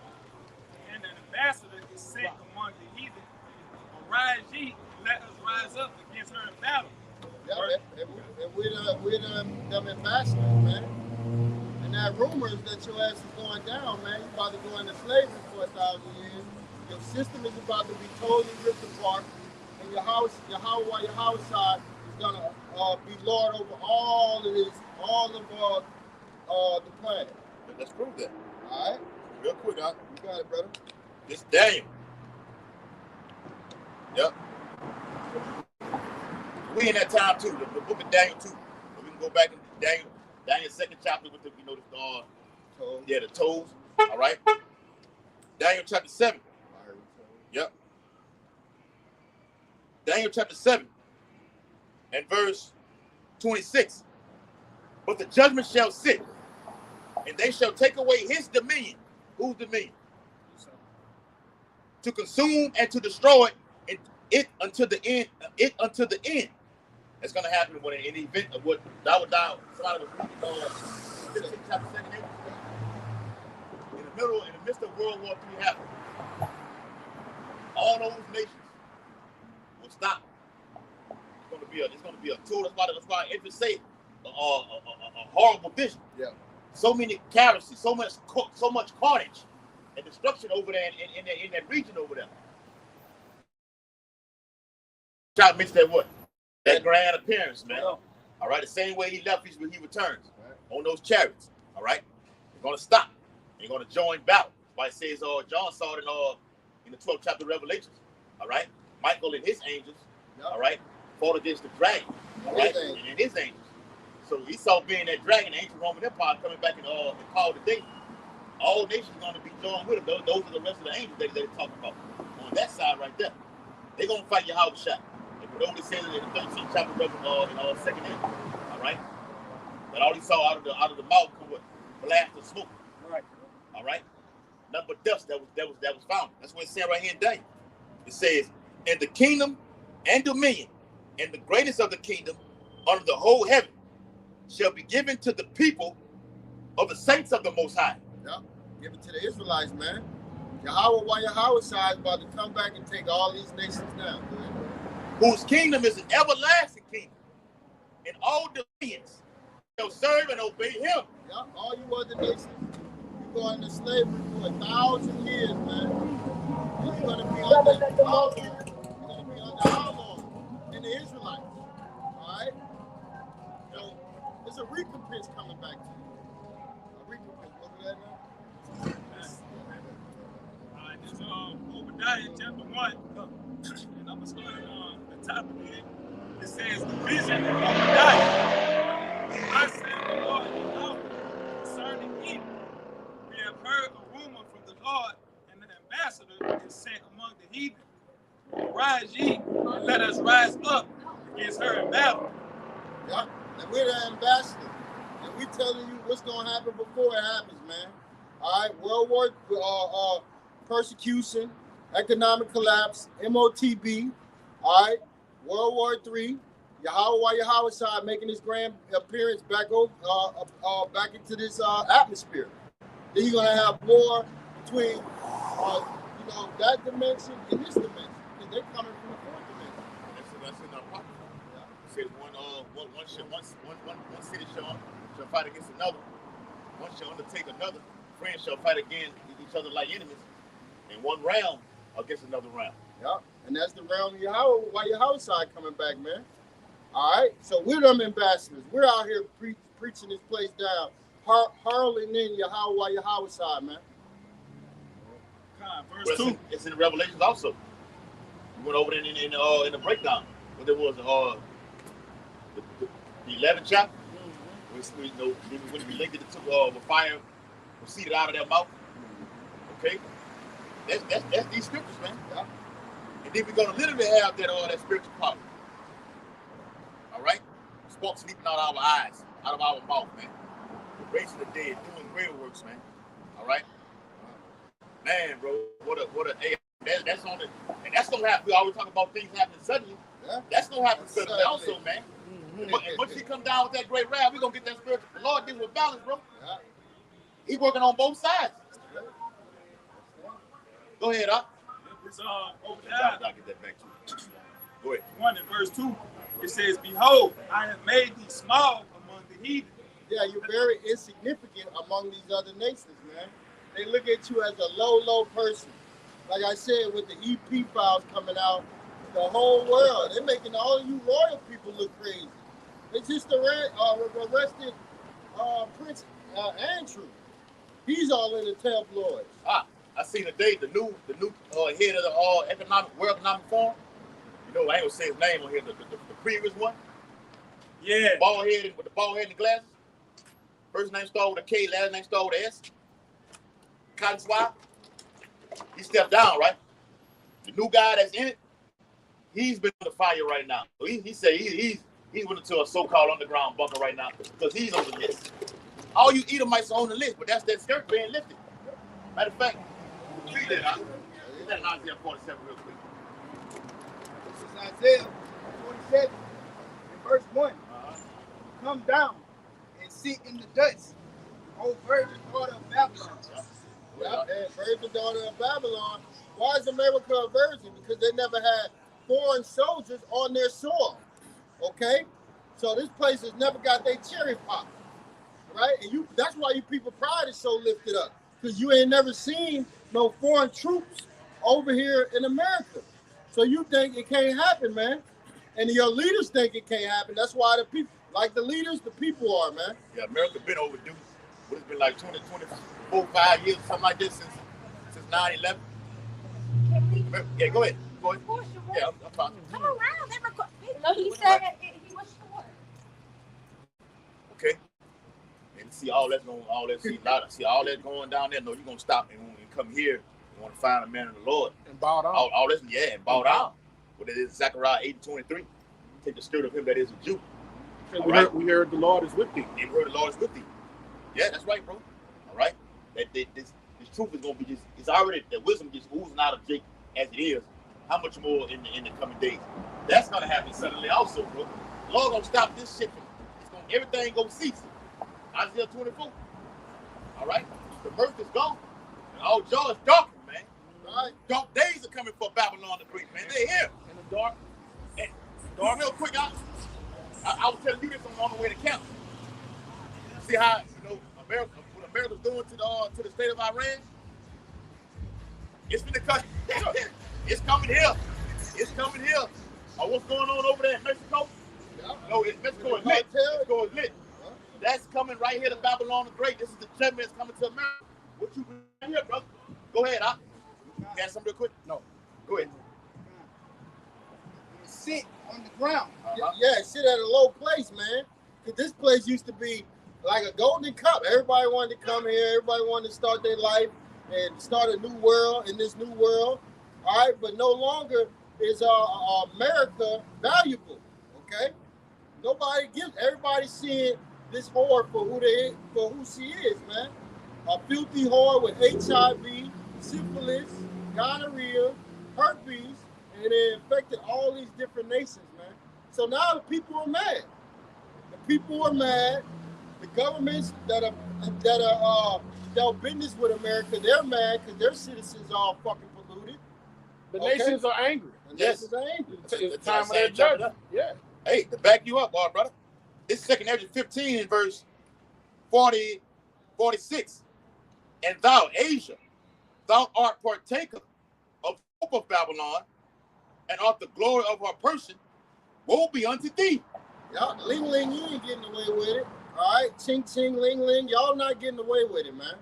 and an ambassador is sent among the heathen. Arise ye, let us rise up against her in battle. Yeah, and we're them ambassadors, man. And that rumor is that your ass is going down, man. You're about to go into slavery for 1,000 years. Your system is about to be totally ripped apart, and your house side is gonna be lord over all of the planet. Let's prove that. All right, real quick, huh? You got it, brother. This Daniel. Yep. We in that time too. The book of Daniel too. So we can go back into Daniel's second chapter with the the toes. All right. Daniel chapter 7. Yep. Daniel chapter 7 and verse 26. But the judgment shall sit, and they shall take away his dominion. Whose dominion? To consume and to destroy it unto the end. It unto the end. That's going to happen when in the event of what thou would die. Somebody was reading chapter 7, 8. In the midst of World War III happening, all those nations will stop. It's going to be a tool. That's why if say a horrible vision. Yeah. So many casualties, so much carnage and destruction over there in that region over there. Try to mix that what? That grand appearance, man. All right, the same way he left, he returns on those chariots. All right, they're gonna stop. They're gonna join battle. That's why it says, John saw it in the 12th chapter of Revelations. All right, Michael and his angels. All right, fought against the dragon. All right, and his angels. So Esau being that dragon, the ancient Roman Empire coming back and called the day. All nations are gonna be joined with them. Those are the rest of the angels that they're talking about on that side right there. They're gonna fight Yahweh Shah. It only says in the 13th chapter in 2nd angel. All right, that all he saw out of the mouth come with blast of smoke. Right. All right, nothing but dust that was found. That's what it said right here in Daniel. It says, "And the kingdom and dominion and the greatness of the kingdom under the whole heaven shall be given to the people of the saints of the Most High." Yeah, give it to the Israelites, man. Yahweh side is about to come back and take all these nations down. Whose kingdom is an everlasting kingdom, and all dominions shall serve and obey him. Yeah, all you other nations, you go into slavery for 1,000 years, man. And you're gonna be under our law and the Israelites. All right? So there's a recompense coming back to you. A recompense. Look at that now. All right, this is Obadiah chapter 1. And I'm gonna start on the top of it. It says, the vision of Obadiah. I said, the Lord Yahweh, concerning evil. We have heard a rumor from the Lord, and an ambassador is sent among the heathen. Arise ye, and let us rise up against her in battle. Yeah, and we're the ambassador. And we're telling you what's going to happen before it happens, man. All right, World War, persecution, economic collapse, MOTB, all right, World War III, Yahweh side making his grand appearance back into this atmosphere. then you're gonna have war between, that dimension and this dimension, because they're coming from the fourth dimension. That's in our pocket. It says one city shall fight against another. One shall undertake another. Friends shall fight against each other like enemies. And one realm against another realm. Yeah, and that's the realm of Yahweh, why Yahweh side coming back, man. All right, so we're them ambassadors. We're out here preaching this place down, hurling in Yahweh side, man. Verse 2. It's in the Revelations also. We went over there in the breakdown. But there was the 11th chapter. When we linked it to the fire proceeded out of their mouth. Okay? That's these scriptures, man. Yeah. And then we're gonna literally have that spiritual power. All right? Spark sleeping out of our eyes, out of our mouth, man. Raising the dead, doing greater works, man. All right? Man, bro, what a that's on it. And that's gonna happen. We always talk about things happening suddenly. Yeah. That's gonna happen suddenly also, man. And once he come down with that great wrath, we're gonna get that spiritual. The Lord deals with balance, bro. Yeah. He's working on both sides. Go ahead, Doc. It's over there. I'll get that back to you. Go ahead. 1 in verse 2. It says, "Behold, I have made thee small among the heathen." Yeah, you're very insignificant among these other nations, man. They look at you as a low person. Like I said, with the EP files coming out, the whole world, they're making all of you royal people look crazy. They just arrested Prince Andrew. He's all in the tabloids. I seen today the new head of the World Economic Forum. You know, I ain't gonna say his name on here. The previous one. Yeah. Bald head with the bald head and the glasses. First name started with a K, last name started with an S. Cotton Swab. He stepped down, right? The new guy that's in it, he's been on the fire right now. He said he's went into a so-called underground bunker right now because he's on the list. All you Edomites are on the list, but that's that skirt being lifted. Matter of fact, read that out. Read that in Isaiah 47 real quick. This is Isaiah 47, in verse 1. Come down and sit in the dust, O virgin daughter of Babylon. Yeah, and virgin daughter of Babylon. Why is America a virgin? Because they never had foreign soldiers on their soil. Okay? So this place has never got their cherry popped. Right? And that's why you people pride is so lifted up. Because you ain't never seen no foreign troops over here in America. So you think it can't happen, man. And your leaders think it can't happen. That's why the people, like the leaders, the people are, man. Yeah, America been overdue. What, it's been like 20, 24, 5 years, something like this since 9/11. Yeah, go ahead. Go ahead. Yeah, I'm fine. Come around. No, he said he was short. Okay. And see all that's going down there. No, you're gonna stop and when you come here, you want to find a man of the Lord. And bow down. All this, yeah, and bow down. What it is, Zechariah 8:23. Take the spirit of him that is a Jew. We heard the Lord is with thee. And we heard the Lord is with thee. Yeah, that's right, bro. All right. This truth is gonna be it's already the wisdom just oozing out of Jake as it is. How much more in the coming days? That's gonna happen suddenly also, bro. The Lord gonna stop this shit from everything gonna cease. Isaiah 24. All right? The mirth is gone. And all joy is darkened, man. Right? Dark days are coming for Babylon the Great, man. They're here. In the dark. And real quick, I was telling you this on the way to camp. See how, what America's doing to the state of Iran? It's been it's coming here. It's coming here. What's going on over there in Mexico? Yeah. No, Mexico is lit. Mexico is lit. That's coming right here to Babylon the Great. This is the GMS coming to America. What you bring here, brother? Go ahead, Doc. Got something real quick? No. Go ahead. Sit on the ground. Yeah, sit at a low place, man. Because this place used to be like a golden cup. Everybody wanted to come here. Everybody wanted to start their life and start a new world in this new world. All right, but no longer is America valuable. Okay, everybody's seeing this whore for who she is, man. A filthy whore with HIV, syphilis, gonorrhea, herpes, and it infected all these different nations, man. So now the people are mad. The people are mad. The governments that are dealt business with America, they're mad because their citizens are all fucking polluted. The nations are angry. The nations are angry. It's time of their judgment. Yeah. Hey, to back you up, brother. It's 2nd Ezra 15 in verse 40, 46. And thou, Asia, thou art partaker of the hope of Babylon, and art the glory of her person. Woe be unto thee. Y'all, ling ling, you ain't getting away with it. All right, ching ching, ling ling, y'all not getting away with it, man.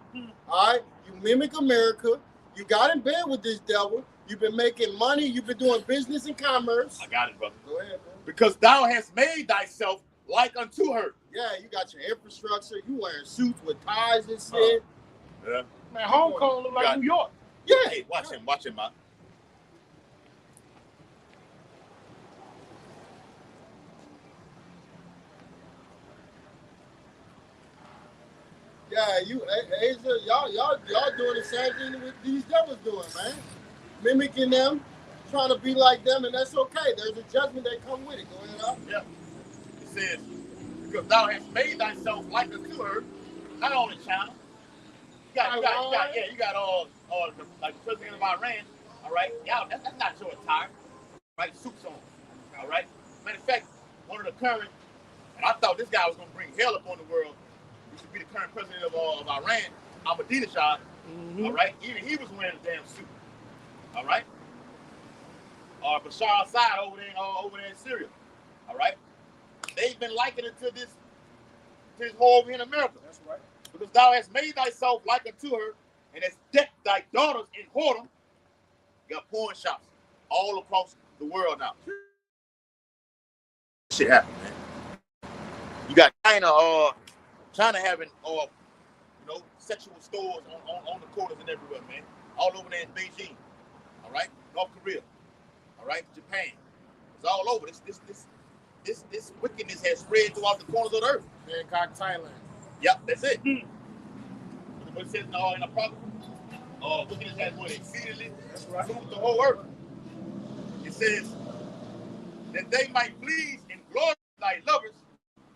All right, you mimic America. You got in bed with this devil. You've been making money. You've been doing business and commerce. I got it, brother. Go ahead, bro. Because thou hast made thyself like unto her. Yeah, you got your infrastructure. You wearing suits with ties and shit. Yeah. Man, Hong Kong look like New York. Yeah. Hey, watch him, man. Yeah, Asia, y'all doing the same thing with these devils doing, man. Mimicking them, trying to be like them, and that's okay. There's a judgment that come with it. Go ahead, up. Yeah. It says, because thou hast made thyself like unto her, not only China. You got all the, like the president of Iran, all right? Y'all, that's not your attire, right? Suits on, all right? Matter of fact, one of the current, and I thought this guy was gonna bring hell upon the world. He should be the current president of Iran, Ahmadinejad, all right? Even he was wearing a damn suit, all right? Bashar al-Assad over there in Syria, all right? They've been likening it to this whole over in America. That's right. Because thou hast made thyself like unto her, and hast decked thy daughters in whoredom. You got porn shops all across the world now. Shit happened, man. You got China having sexual stores on the corners and everywhere, man. All over there in Beijing. All right? North Korea. All right? Japan. It's all over. This wickedness has spread throughout the corners of the earth. Bangkok, Thailand. Yep, that's it. What it says in the prophet, wickedness has what exceedingly moved the whole earth. It says that they might please and glorify thy lovers,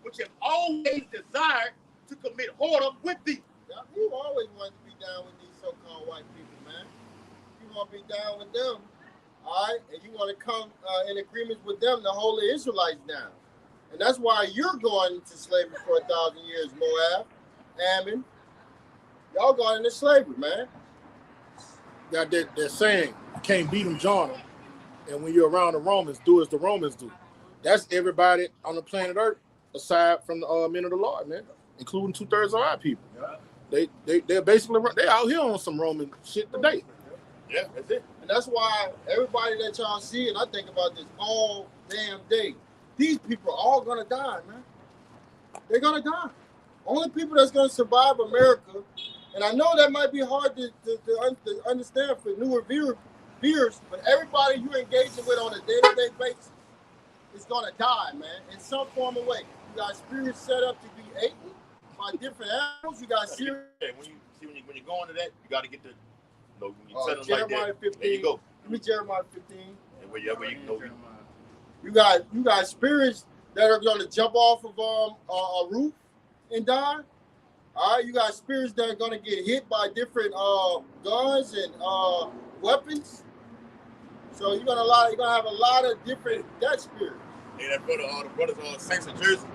which have always desired to commit whoredom with thee. Yeah, you always wanted to be down with these so-called white people, man. You want to be down with them, all right? And you want to come in agreement with them to hold the Israelites down. And that's why you're going into slavery for 1,000 years, Moab, Ammon. Y'all going into slavery, man. Now they're saying you can't beat them, join them. And when you're around the Romans, do as the Romans do. That's everybody on the planet Earth, aside from the men of the Lord, man, including 2/3 of our people. Yeah. They're basically out here on some Roman shit today. Yeah, that's it. And that's why everybody that y'all see, and I think about this all damn day, these people are all gonna die, man. They're gonna die. Only people that's gonna survive America, and I know that might be hard to understand for newer viewers, but everybody you're engaging with on a day-to-day basis is gonna die, man, in some form or way. You got spirits set up to be eaten by different animals. You got serious. When you go into that, you got to get the. When you set them Jeremiah like that, 15. there you go. Give me Jeremiah 15. And wherever you know. You got spirits that are going to jump off of a roof and die. All right, you got spirits that are going to get hit by different guns and weapons. So you're gonna have a lot of different death spirits. Hey, that brother, the brothers Saints of Jersey.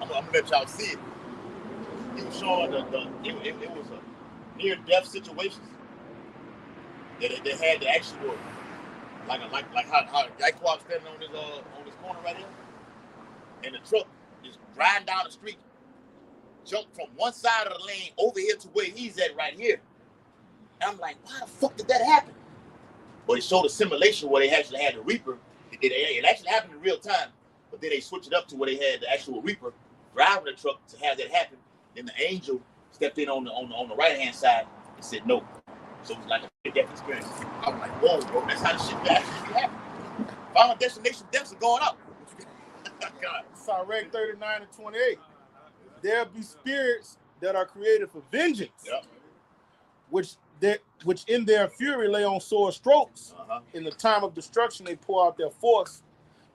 I'm gonna let y'all see it. He was showing it was a near-death situations that they had the actual like how Yaquab standing on this corner right here, and the truck is riding down the street, jumped from one side of the lane over here to where he's at right here. And I'm like, why the fuck did that happen? Well, it showed a simulation where they actually had the Reaper. It actually happened in real time, but then they switched it up to where they had the actual Reaper driving the truck to have that happen. Then the angel stepped in on the right hand side and said no. So it was like a death experience. I was like, whoa, bro, that's how the shit actually happened. Final destination deaths are going up. God. Sirach 39 and 28. There be spirits that are created for vengeance, which in their fury lay on sore strokes. In the time of destruction, they pour out their force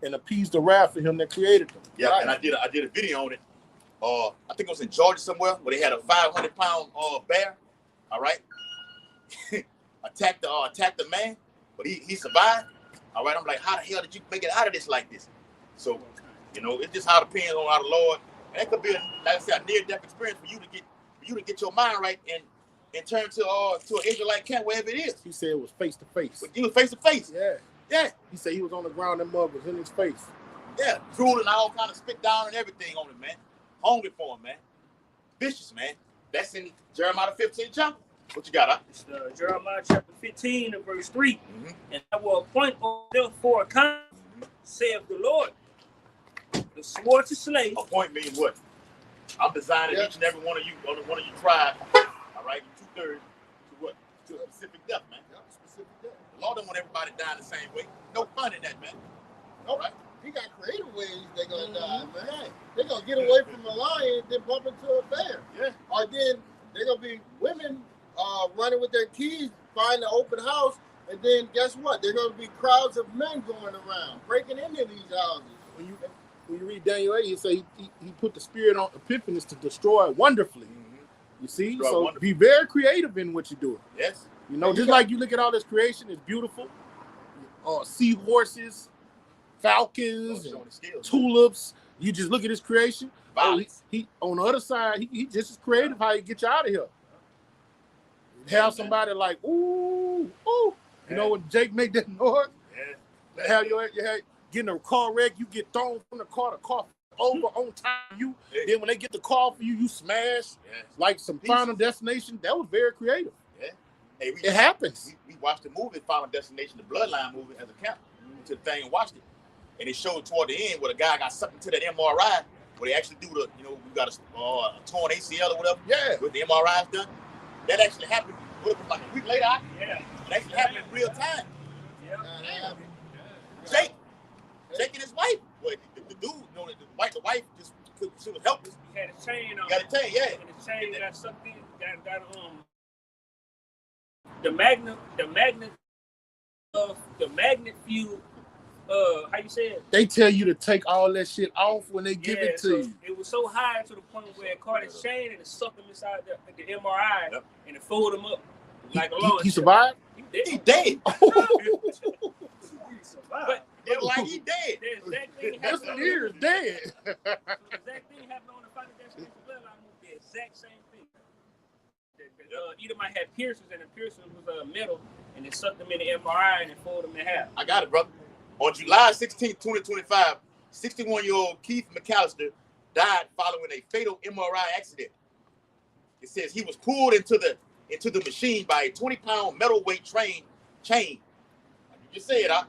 and appease the wrath of him that created them. Yeah, right. And I did a video on it. I think it was in Georgia somewhere where they had a 500-pound bear all right, attacked the man, but he survived. All right, I'm like, how the hell did you make it out of this like this? So, you know, it's just how it depends on how the Lord. And that could be, like I said, a near-death experience for you to get your mind right and turn to an Israelite camp, wherever it is. He said it was face to face. But you was face to face. Yeah. Yeah. He said he was on the ground and mud was in his face. Yeah, drooling all kind of spit down and everything on him, man. Hungry for him, man. Vicious, man. That's in Jeremiah 15 chapter. What you got, huh? It's Jeremiah chapter 15 and verse 3. Mm-hmm. And I will appoint them for a kind, saith the Lord, the sword to slay. Appoint means what? I'm designing each and every one of you tribe, all right, 2/3 to what? To a specific death, man. Yeah, specific death. The Lord don't want everybody dying the same way. No fun in that, man. All right? He got creative ways they're gonna die, man. They're gonna get away from a lion, then bump into a bear. Yeah. Or then they're gonna be women running with their keys, find an open house, and then guess what? They're gonna be crowds of men going around, breaking into these houses. When you read Daniel 8, he say he put the spirit on Epiphanius to destroy wonderfully. Mm-hmm. You see? Destroy so wonderfully. Be very creative in what you're doing. Yes. You know, just like you look at all this creation, it's beautiful. Seahorses, falcons, and tulips. You just look at his creation. He on the other side, he just as creative how he get you out of here. Have somebody like, ooh. You know when Jake make that noise? Yeah. Have your get in a car wreck, you get thrown from the car over on top of you. Yeah. Then when they get the car for you, you smash like some Final Destination. That was very creative. Yeah. Hey, it happens. We watched the movie Final Destination, the Bloodline movie, as a camp. We went to the thing and watched it. And it showed toward the end where the guy got sucked into that MRI where they actually do the, you know, we got a torn ACL or whatever. Yeah. With the MRI's done. That actually happened like a week later. It actually happened in real time. Yeah. Jake and his wife. Well, the dude, you know, the wife just she was helpless. He had a chain on. Got a chain, yeah. And the chain got sucked in. Got the magnet field. How you say it? They tell you to take all that shit off when they give it to you. It was so high to the point where it caught his chain and it sucked him inside the MRI and it folded him up like a lawn. He survived? He dead. But it was like he dead. The exact thing That's the ear dead. The exact thing happened on the Final Destination Bloodline movie. The exact same thing. Edomite had piercings and the piercings was metal and it sucked him in the MRI and it folded him in half. I got it, brother. On July 16, 2025, 61-year-old Keith McAllister died following a fatal MRI accident. It says he was pulled into the machine by a 20-pound metal weight chain. You just say it, huh?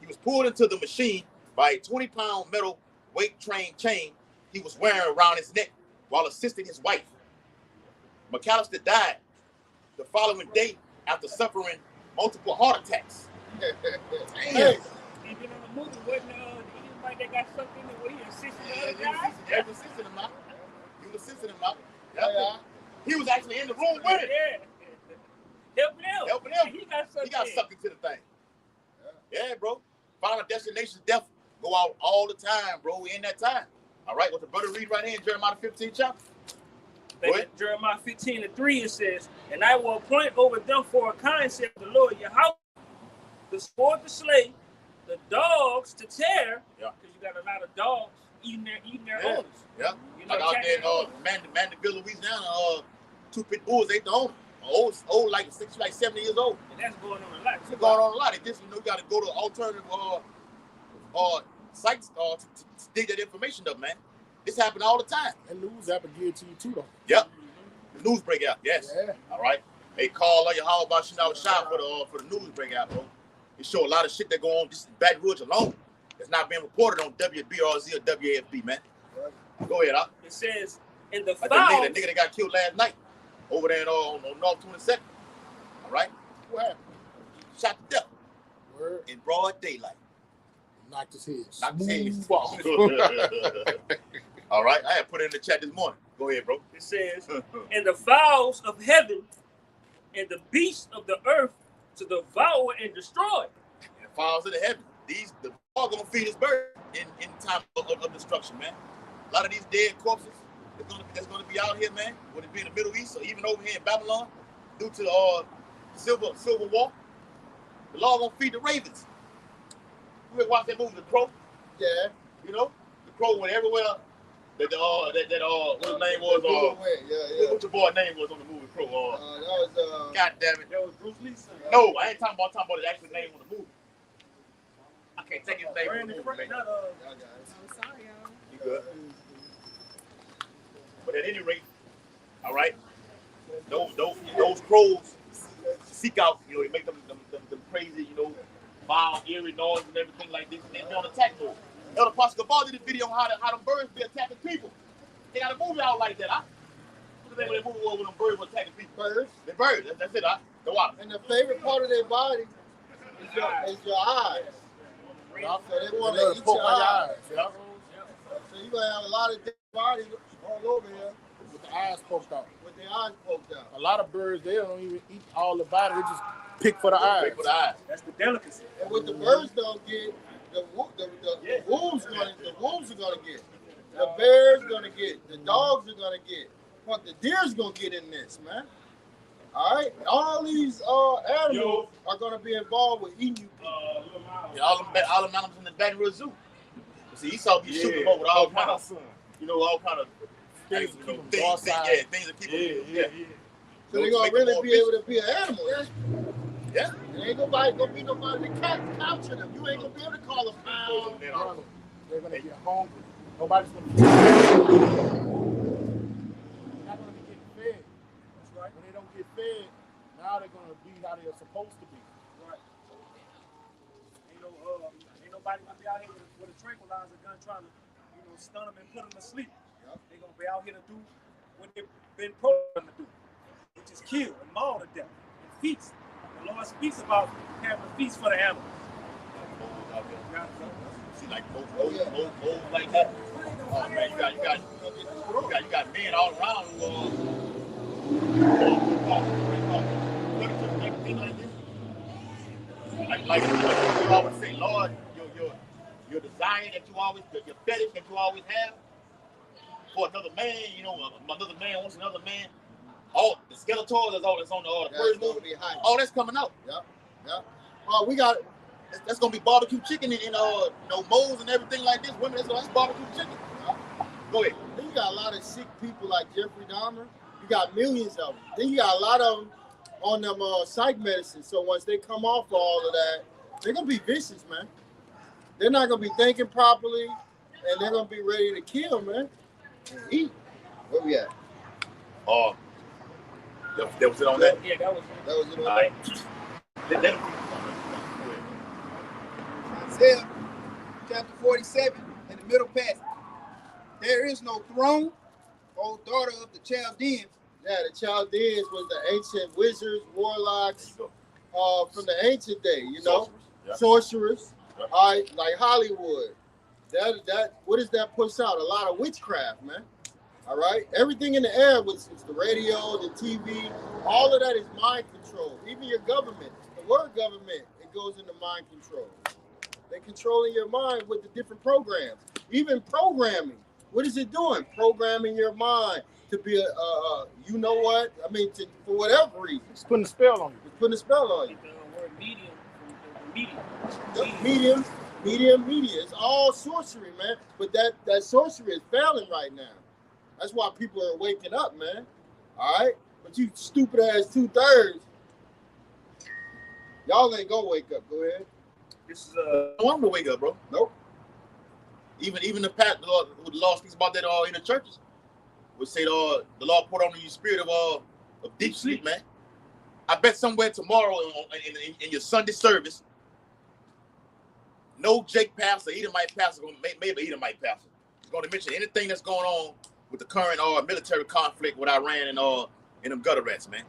He was pulled into the machine by a 20-pound metal weight chain he was wearing around his neck while assisting his wife. McAllister died the following day after suffering multiple heart attacks. Damn. And then on the movie, wasn't anybody that got sucked in there where he assisted the other guy? He was assisting him out. Yeah. He was actually in the room with it. Yeah. Helping him. He got sucked into the thing. Yeah, bro. Final Destination death go out all the time, bro. We in that time. All right, what the brother read right here in Jeremiah 15 chapter. Jeremiah 15 and 3, it says, and I will appoint over them for a kind, saith the Lord, your house, the sword to slay, the dogs to tear, because you got a lot of dogs eating their owners. Yeah. You know, like out there in Mandeville, Louisiana, 2 pit bulls ate the owner. Old like 70 years old. And that's going on a lot. It's going on a lot. It just, you got to go to alternative sites to dig that information up, man. This happen all the time. And news happen to give it to you too, though. Yep. The news break out. Yes. Yeah. All right. Hey, call your how about shot for the news break out, bro. It show a lot of shit that go on just in Baton Rouge alone. It's not being reported on WBRZ or WAFB, man. Go ahead, huh? It says in the like that nigga that got killed last night over there on North 22nd. All right. What happened? Shot to death. Word. In broad daylight. Knocked his head. All right. I had put it in the chat this morning. Go ahead, bro. It says, and the fowls of heaven and the beasts of the earth to devour and destroy. And the fowls of the heaven. The are going to feed his bird in time of destruction, man. A lot of these dead corpses that's going to be out here, man, whether it be in the Middle East or even over here in Babylon, due to the Civil War, the Lord gonna feed the ravens. You ever watch that movie, The Crow? Yeah. You know, The Crow went everywhere. What his name was? What your boy name was on the movie Crow? That was God damn it. That was Bruce Lee. No, I ain't talking about his actual name on the movie. I can't take his name on the movie, man. I'm sorry, y'all. You good? But at any rate, all right, those crows seek out, you know, they make them crazy, you know, wild, eerie noise and everything like this, and they don't attack mode. Elder Pastor Gabal did a video on how them birds be attacking people. They got a movie out like that, huh? What's the name of that movie when them birds were attacking people? Birds. The birds, that's it, huh? The water. And the favorite part of their body is your eyes. So they want to eat your eyes. Yeah. So you're going to have a lot of dead bodies all over here With the eyes poked out. with their eyes poked out. A lot of birds, they don't even eat all the body. They just pick for the eyes. Pick for the eyes. That's the delicacy. And what the birds don't get, the wolves are gonna get. The bears gonna get. The dogs are gonna get. But the deer's gonna get in this, man. All right, all these animals are gonna be involved with eating you people. Yeah, all them animals in the Baton Rouge Zoo. See, Esau be shooting them up with all kind of, you know, all kind of Things things, to keep them things docile. that keep them. Yeah. So they're gonna really be able to be an animal. Yeah. There ain't gonna be nobody to capture them. You ain't gonna be able to call them pound. They're gonna get hungry. Nobody's gonna be fed. They're not gonna be getting fed. That's right. When they don't get fed, now they're gonna be how they're supposed to be. Right. Ain't nobody gonna be out here with a tranquilizer gun trying to, stun them and put them to sleep. Yep. They're gonna be out here to do what they've been programmed to do, which is kill and maul to death and feast. The Lord speaks about having a feast for the animals. See, like moles like that. Oh man, you got men all around who like you always say, Lord, your desire that you always, your fetish that you always have for another man, another man wants another man. All the Skeletor that's on the first movie. All that's coming out. Yep. We got that's gonna be barbecue chicken and moles and everything like this. Women, that's barbecue chicken. Go ahead. Then you got a lot of sick people like Jeffrey Dahmer. You got millions of them. Then you got a lot of them on them psych medicine. So once they come off all of that, they're gonna be vicious, man. They're not gonna be thinking properly, and they're gonna be ready to kill, man. And eat. Where we at? That was it on that? Yeah, that was it on all right. Isaiah chapter 47 in the middle passage. There is no throne, O daughter of the Chaldeans. Yeah, the Chaldeans was the ancient wizards, warlocks from the ancient day, sorcerers. Yeah. All right, like Hollywood. That what does that push out? A lot of witchcraft, man. All right, everything in the air, it's the radio, the TV, all of that is mind control. Even your government, the word government, it goes into mind control. They're controlling your mind with the different programs. Even programming, what is it doing? Programming your mind to be for whatever reason. It's putting a spell on you. It's putting a spell on you. the word medium. Media. It's all sorcery, man. But that sorcery is failing right now. That's why people are waking up, man. All right? But you stupid ass 2/3, y'all ain't gonna wake up. Go ahead. This is I want them to wake up, bro. Nope. Even the Lord speaks about that in the churches. Would say the Lord poured on you spirit of deep sleep, man. I bet somewhere tomorrow in your Sunday service, no Jake pastor, Edomite pastor, maybe Edomite pastor, is going to mention anything that's going on with the current military conflict with Iran and them gutter rats, man.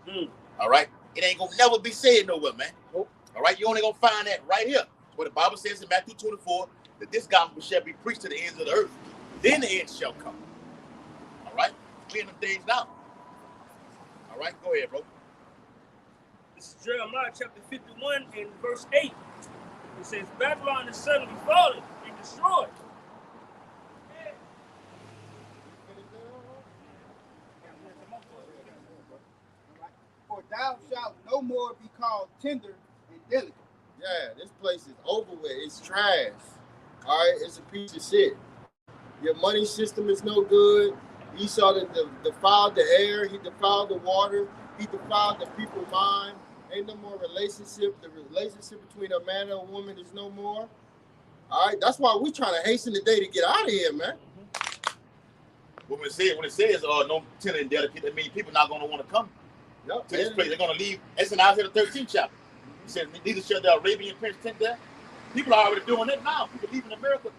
All right? It ain't going to never be said nowhere, man. Nope. All right? You only going to find that right here. Where the Bible says in Matthew 24 that this gospel shall be preached to the ends of the earth. Then the end shall come. All right? Clear them things down. All right? Go ahead, bro. This is Jeremiah chapter 51 and verse 8. It says, Babylon is suddenly fallen and destroyed. For thou no more be called tender and delicate. Yeah, this place is over with. It's trash. All right, it's a piece of shit. Your money system is no good. Esau defiled the air. He defiled the water. He defiled the people's mind. Ain't no more relationship. The relationship between a man and a woman is no more. All right, that's why we trying to hasten the day to get out of here, man. When it says no tender and delicate, that means people not gonna want to come to this place. They're gonna leave. It's in Isaiah 13th chapter. He said, neither shall the Arabian prince tent there. People are already doing it now. People leaving America,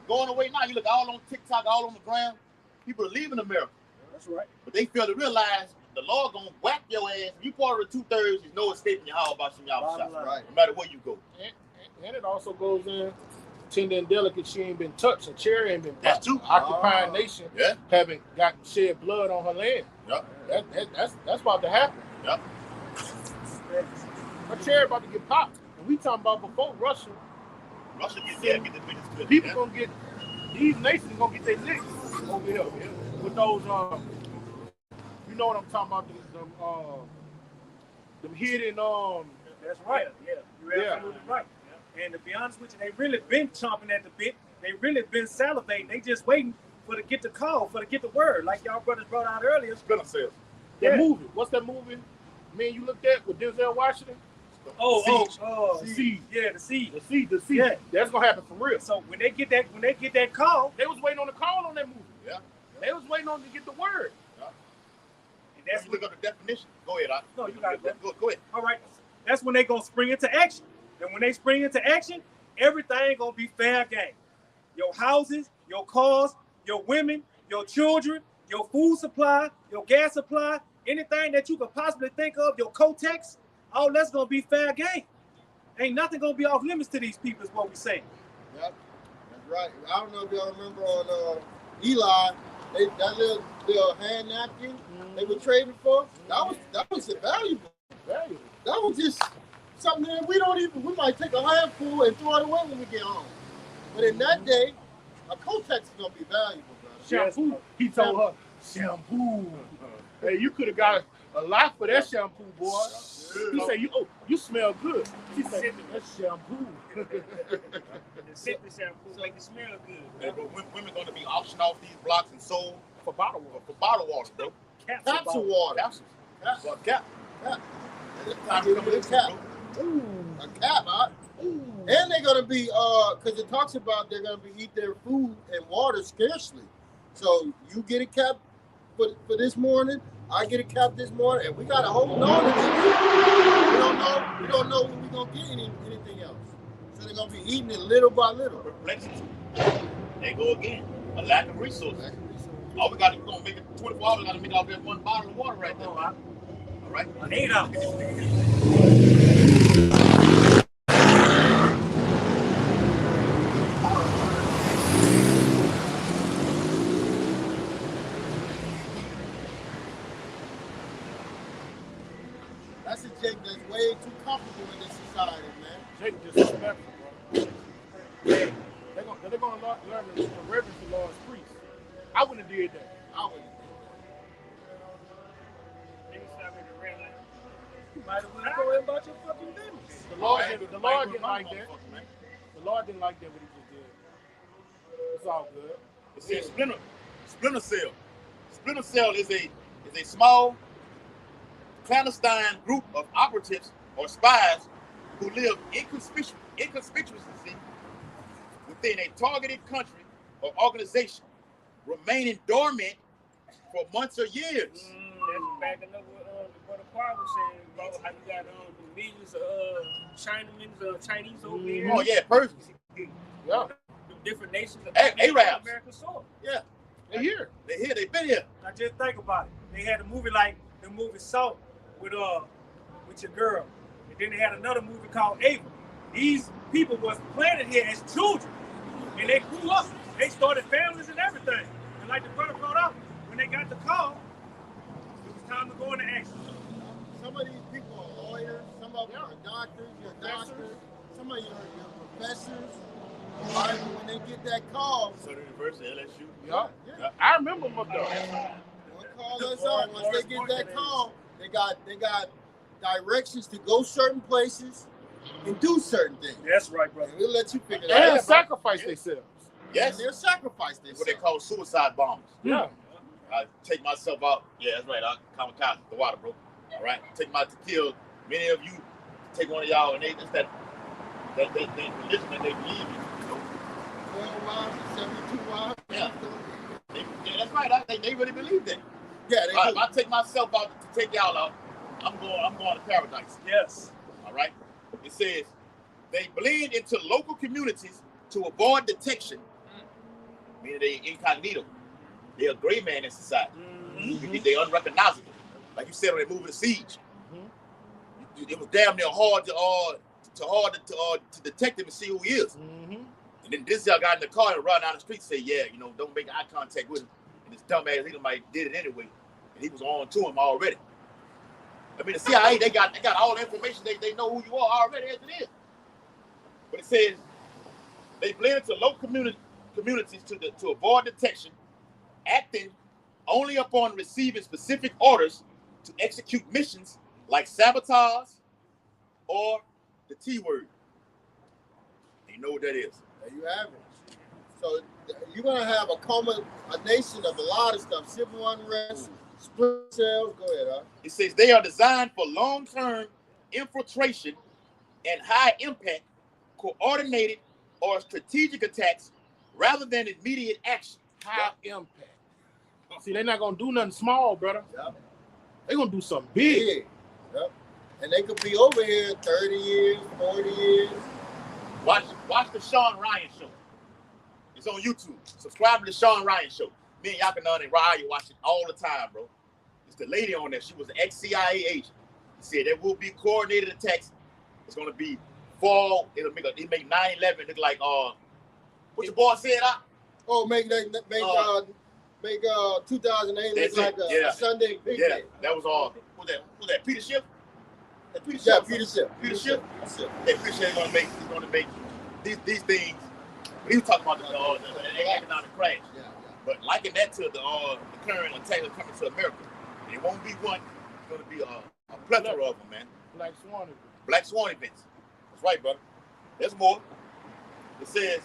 going away now. You look all on TikTok, all on the ground. People are leaving America. That's right. But they fail to realize the Lord gonna whack your ass. If you part of the 2/3, there's no escaping your house about some y'all shots. Right. No matter where you go. And it also goes in tender and delicate. She ain't been touched. A chair ain't been popped. That's true. Occupying nation haven't gotten shed blood on her land. Yep. That's about to happen. Yep. Her chair about to get popped. And we talking about before Russia. Russia get the biggest good. People gonna get, these nations gonna get their licks over here with those you know what I'm talking about, them hidden That's right. Yeah, you're absolutely right. Yeah. And to be honest with you, they really been chomping at the bit. They really been salivating. They just waiting for to get the call, for to get the word, like y'all brothers brought out earlier. Spinner cells. That movie. What's that movie? Man, you looked at with Denzel Washington? Siege. Yeah, the siege. The siege. Yeah. That's gonna happen for real. So when they get that call, they was waiting on the call on that movie. Yeah. They was waiting on to get the word. Yeah. And that's look up the definition. Go ahead, No, you got it. Go ahead. All right. That's when they gonna spring into action. And when they spring into action, everything gonna be fair game. Your houses, your cars, your women, your children, your food supply, your gas supply, anything that you could possibly think of, your Kotex, all that's gonna be fair game. Ain't nothing gonna be off limits to these people, is what we saying. Yep, that's right. I don't know if y'all remember on Eli, that little hand napkin they were trading for. That was invaluable. That was just something that we might take a handful and throw it away when we get home. But in that day, a Kotex is gonna be valuable, bro. Shampoo. He told her, shampoo. Hey, you could have got a lot for that shampoo, boy. He said, you smell good. She said, that's shampoo. Sip the shampoo, make it smell good. Yeah, but women gonna be auctioned off these blocks and sold for bottled water. For bottled water, bro. Capsule water. Cap. A cap, huh? And they're gonna be because it talks about they're gonna be eat their food and water scarcely. So you get a cap for this morning, I get a cap this morning, and we gotta hold on to this. We don't know when we're gonna get anything else. So they're gonna be eating it little by little. Perplexity. There go again. A lack of resources. All we got is we're gonna make it 24 hours, we gotta make off that one bottle of water right there. All right? 8 hours. That's a Jake that's way too comfortable in this society, man. Jake disrespectful, bro. They're gonna learn the reverence the Lord's priest. I wouldn't have did that. You might have went going about your fucking business. The Lord didn't like that. The Lord didn't like that what he just did. It's all good. It says splinter cell. Splinter cell is a small clandestine group of operatives or spies who live inconspicuously within a targeted country or organization, remaining dormant for months or years. That's backing up what the choir was saying about how you got the millions of Chinese over here. Oh yeah, Persians. Yeah. Different nations of Arabs. American soil. Yeah. They're here. They're here. They've been here. Now just think about it. They had a movie like the movie Salt with your girl. And then they had another movie called Ava. These people was planted here as children. And they grew up. They started families and everything. And like the brother brought up, when they got the call, it was time to go into action. Some of these people are lawyers, some of them are doctors, some of you are professors. All right, when they get that call. Southern University, LSU. Yeah. I remember them up there. Call us up. Once they get that call, they got directions to go certain places and do certain things. That's right, brother. And we'll let you figure that out. And sacrifice themselves. Yes. And they'll sacrifice themselves. What they call suicide bombers. Yeah. I take myself out. Yeah, that's right. I kamikaze the water, bro. All right. Take my to kill many of you. Take one of y'all, and they just that religion that they believe in. 12 wives and 72 wives. Yeah. That's right. They really believe that. Yeah, they do. If I take myself out to take y'all out, I'm going to paradise. Yes. All right. It says they blend into local communities to avoid detection. Meaning they incognito. They're a gray man in society. Mm-hmm. They're unrecognizable. Like you said on that movie, The Siege. Mm-hmm. It was damn near hard to detect him and see who he is. Mm-hmm. And then this guy got in the car and run down the street and say, yeah, don't make eye contact with him. And this dumbass, he did it anyway. And he was on to him already. I mean, the CIA, they got all the information. They know who you are already as it is. But it says they blend into local communities to avoid detection, acting only upon receiving specific orders to execute missions like sabotage or the T word. You know what that is. There you have it. So you're going to have a combination of a lot of stuff. Civil unrest, split cells. Go ahead, huh? It says they are designed for long-term infiltration and high-impact, coordinated or strategic attacks rather than immediate action. High impact. See, they're not going to do nothing small, brother. Yep. They're going to do something big. Yep. And they could be over here 30 years, 40 years. Watch the Sean Ryan show. It's on YouTube. Subscribe to the Sean Ryan show. Me and Yakanan and Ryan watch it all the time, bro. It's the lady on there. She was an ex-CIA agent. She said there will be coordinated attacks. It's going to be fall. It'll make 9/11 look like what your boy said? Make 2008 look like a Sunday big day. That was all. Who's that? Peter Schiff? Peter Schiff. Peter Schiff. Yeah, Peter Schiff is going to make these things. He was talking about the economic crash. Yeah. But liking that to the current attack that's coming to America. And it won't be one. It's going to be a plethora of them, man. Black Swan events. That's right, brother. There's more. It says,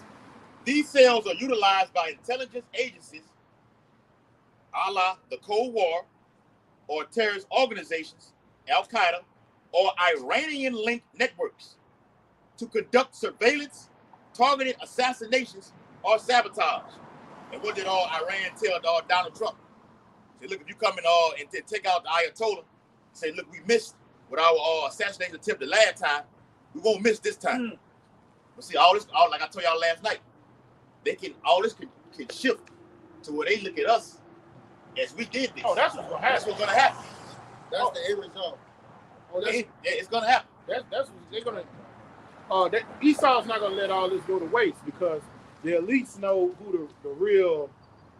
these cells are utilized by intelligence agencies, a la the Cold War, or terrorist organizations, Al-Qaeda, or Iranian-linked networks, to conduct surveillance, targeted assassinations, or sabotage. And what did Iran tell Donald Trump? Say, look, if you come in and take out the Ayatollah, say, look, we missed with our assassination attempt the last time. We won't miss this time. But see, all like I told y'all last night, all this can shift to where they look at us as we did this. Oh, that's what's going to happen. That's the end result. It's going to happen. That's what they're going to. Esau's not going to let all this go to waste because they at least know who the real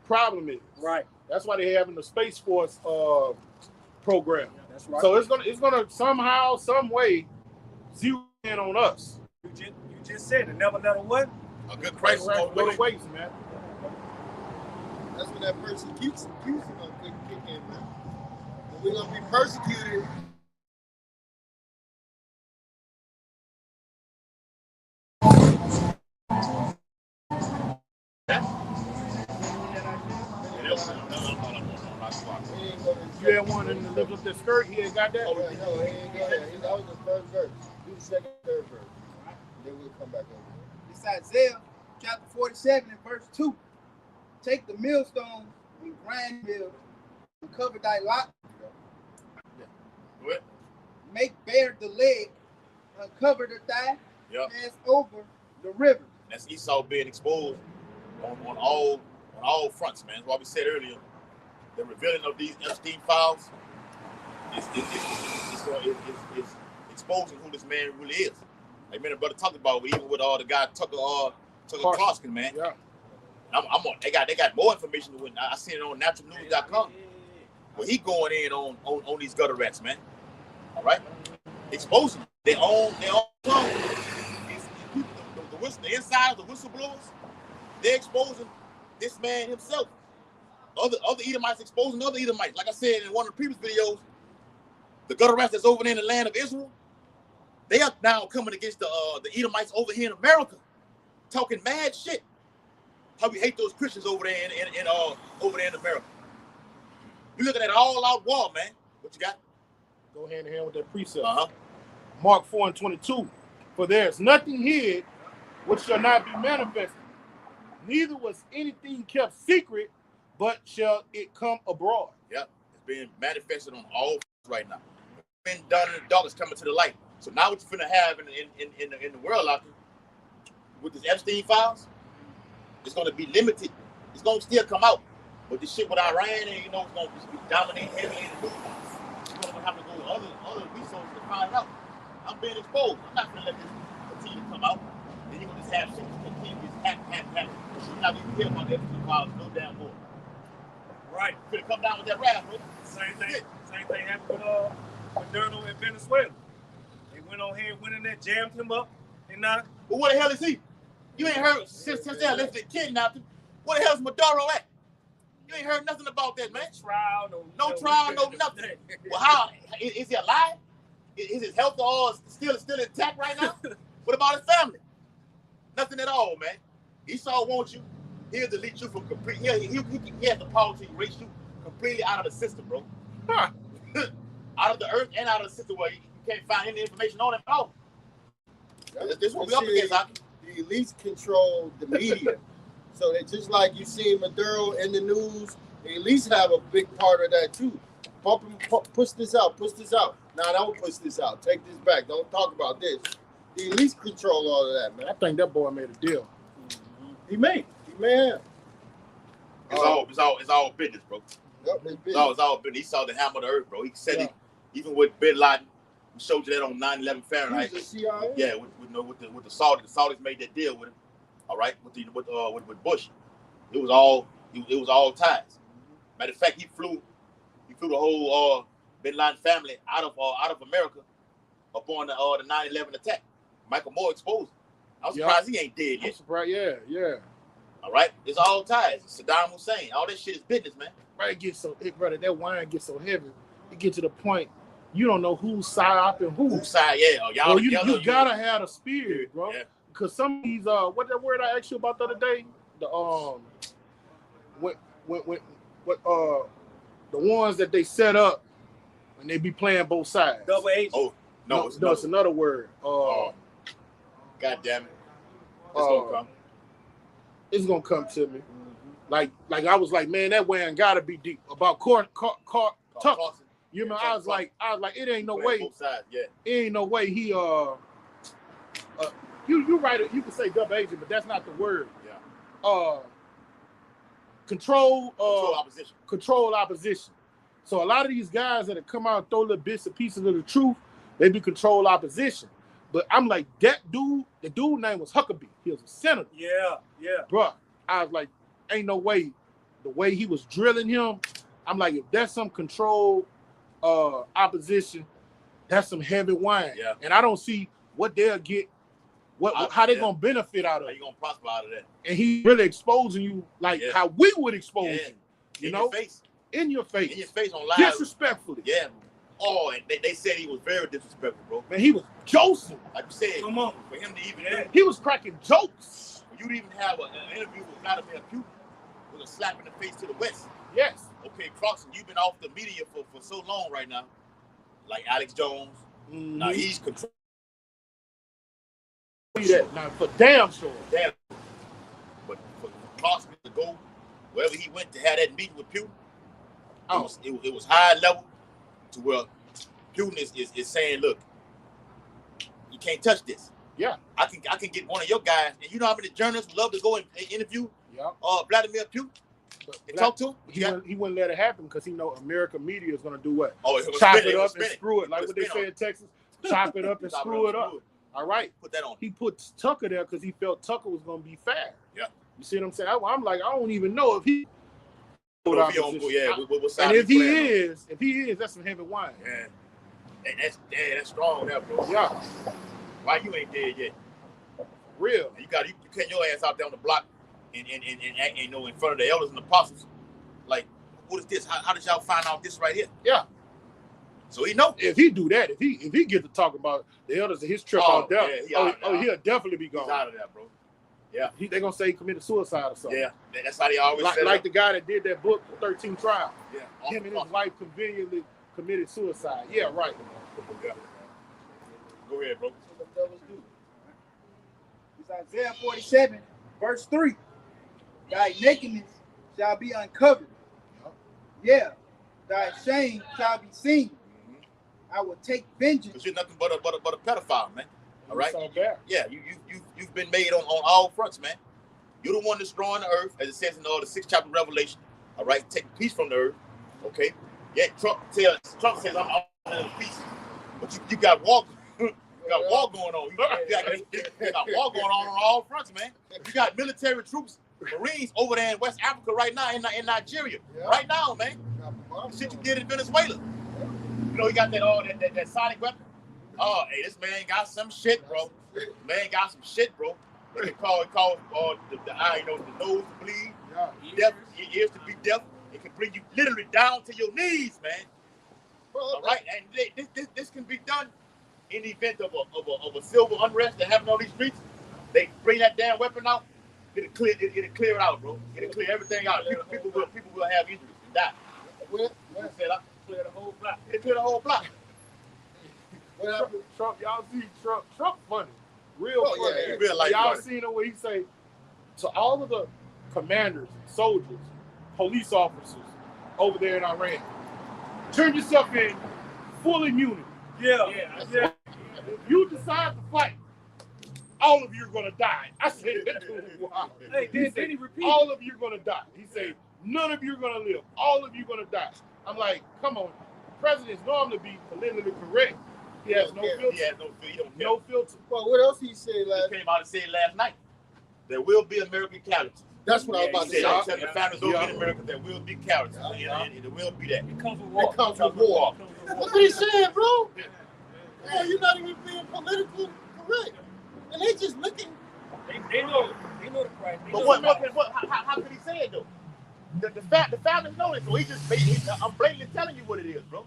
problem is. Right. That's why they're having the Space Force program. Yeah, that's right. So it's gonna somehow, some way, zero in on us. You just said it. Never let a what? A good crisis go to waste, man. That's when that persecution gonna kick in, man. And we're gonna be persecuted. You had one in the lift up the skirt, he ain't got that? No, he ain't got that. That was the first verse. Do the second, third verse. Then we'll come back over there. It's Isaiah chapter 47 and verse 2. Take the millstone and grind mill and cover thy lot. What? Make bare the leg, uncover the thigh, Yep. pass over the river. That's Esau being exposed on all fronts, man. That's why we said earlier, the revealing of these Epstein files is exposing who this man really is. Like me and brother talked about, even with the guy Tucker Carlson, man. Yeah. They got more information than I seen it on naturalnews.com. Where he going in on these gutter rats, man. All right, exposing their own clone. The inside of the whistleblowers, they're exposing this man himself. Other Edomites exposing other Edomites. Like I said in one of the previous videos, the gutter rats that's over there in the land of Israel, they are now coming against the Edomites over here in America, talking mad shit. How we hate those Christians over there over there in America. You looking at an all-out war, man. What you got? Go hand in hand with that precept. Uh-huh. Mark 4:22. For there is nothing hid which shall not be manifested, neither was anything kept secret, but shall it come abroad. Yep, it's being manifested on all right now. It's been done in the dark, it's coming to the light. So now what you're finna have in the world out there with this Epstein files, it's gonna be limited. It's gonna still come out, but this shit with Iran and it's gonna be dominating heavily in the news. You're gonna have to go to other resources to find out. I'm being exposed. I'm not gonna let this continue to come out. Then you're gonna just have shit continue to just happen. You're not even care about the Epstein files no damn more. Right. You're gonna come down with that rap, bro. Same thing happened with Moderno in Venezuela. They went on here, went in there, jammed him up, and now. But what the hell is he? You ain't heard since they left the kidnapped him. What the hell is Maduro at? You ain't heard nothing about that, man. No trial, no nothing. Well, how is he alive? Is his health all still intact right now? What about his family? Nothing at all, man. Esau wants you. He'll delete you from complete. He has the power to erase you completely out of the system, bro. Huh. Out of the earth and out of the system where you can't find any information on him at all. This is what we up against, Aki. The elites control the media. So they just like you see Maduro in the news, the elites have a big part of that too. Push this out. Nah, don't push this out. Take this back. Don't talk about this. The elites control all of that, man. I think that boy made a deal. Mm-hmm. He may have. It's all business, bro. Yep, it's all business. He saw the hammer of the earth, bro. He said it, even with Bin Laden. We showed you that on 9/11 Fahrenheit. The CIA? Yeah, with the Saudis. The Saudis made that deal with him. All right, with Bush. It was all ties. Matter of fact, he flew the whole Bin Laden family out of America upon the 9/11 attack. Michael Moore exposed him. I was surprised he ain't dead yet. I'm surprised, yeah. All right, it's all ties. Saddam Hussein, all that shit is business, man. Right, brother, that wine gets so heavy. It gets to the point you don't know who's side up and whose side. Yeah, y'all. You gotta have a spirit, bro. Yeah. Because some of these what that word I asked you about the other day, the the ones that they set up and they be playing both sides. Double agent. Oh no, it's another word. God damn it. It's gonna come. It's gonna come to me. Like I was like, man, that wine gotta be deep. About Tucker. You know, I was like, it ain't no way. Both sides, yeah. It ain't no way he you right. You can say double agent, but that's not the word. Yeah. Control opposition. Control opposition. So a lot of these guys that have come out and throw little bits and pieces of the truth, they be control opposition. But I'm like, that dude, the dude name was Huckabee. He was a senator. Yeah. Bruh, I was like, ain't no way. The way he was drilling him, I'm like, if that's some control opposition, that's some heavy wine. Yeah. And I don't see what they'll get, how they gonna benefit out of it. How you gonna prosper out of that? And he really exposing you like how we would expose you. Your face. In your face. In your face on live. Disrespectfully. Yeah. Oh, and they said he was very disrespectful, bro. Man, he was Joseph. Like you said, come on. For him to even he was cracking jokes. For you to even have an interview with Vladimir Putin with a slap in the face to the West. Yes. Okay, Clarkson, you've been off the media for so long right now. Like Alex Jones. Mm-hmm. Now he's controlling. Now for damn sure. Damn. But for Clarkson to go wherever he went to have that meeting with Putin, it was high level to where Putin is saying, look, you can't touch this. Yeah. I can get one of your guys, and you know how many journalists would love to go and interview Vladimir Putin and talk to him? He wouldn't let it happen because he know American media is going to do what? Chop it up and screw it. Like what they say in Texas, chop it up and screw it up. All right. Put that on. He put Tucker there because he felt Tucker was going to be fair. Yeah. You see what I'm saying? I'm like, I don't even know if he. And if he is, that's some heavy wine. Yeah. That's strong there, bro. Yeah. Why you ain't dead yet? Real. You cut your ass out there on the block and you know, in front of the elders and apostles. Like, what is this? How did y'all find out this right here? Yeah. So he know. If he do that, if he get to talk about the elders of his trip out there, he'll definitely be gone. He's out of there, bro. Yeah. They gonna say he committed suicide or something. Yeah, that's how they always say. Like the guy that did that book, 13 Trials. Yeah. Him and his wife conveniently committed suicide. Yeah, right. Yeah. Go ahead, bro. What the devils do. It's Isaiah 47, verse 3. Thy nakedness shall be uncovered. Yeah, thy shame shall be seen. I will take vengeance. Because you're nothing but a pedophile, man. All right? Yeah, you've been made on all fronts, man. You're the one destroying the earth, as it says in the 6th chapter of Revelation. All right, take peace from the earth. Okay. Yeah, Trump says I'm in peace, but you got war. You got war going on. You got war going on all fronts, man. You got military troops, Marines over there in West Africa right now, in Nigeria, right now, man. The shit you did in Venezuela. You know, you got that sonic weapon. Oh, hey, this man got some shit, bro. Man got some shit, bro. They can call the eye, the nose to bleed, deaf, your ears to be deaf. It can bring you literally down to your knees, man. All right, and this can be done in the event of a civil unrest that happen on these streets. They bring that damn weapon out. It'll clear it out, bro. It'll clear everything out. People will have injuries and die. Clear the whole block. It'll clear the whole block. Trump, y'all see Trump funny, real funny. Yeah, real life y'all funny. seen it where he say to all of the commanders, soldiers, police officers over there in Iran, turn yourself in full immunity. Yeah. If you decide to fight, all of you are gonna die. I said that to him. Wow. Hey, then he repeated. All of you are gonna die. He said none of you are gonna live. All of you are gonna die. I'm like, come on. Presidents normally be politically correct. He has no filter. He has no filter. He don't care. No filter. Well, what else he said last? He came out and said last night, there will be American casualties. That's what I was about to say. I'm telling the families over in America, there will be casualties. And there will be that. It comes with war. It comes with war. That's what he said, bro. Yeah, you're not even being politically correct. And they just looking. They know the price. But how could he say it though? The families know it, so I'm blatantly telling you what it is, bro.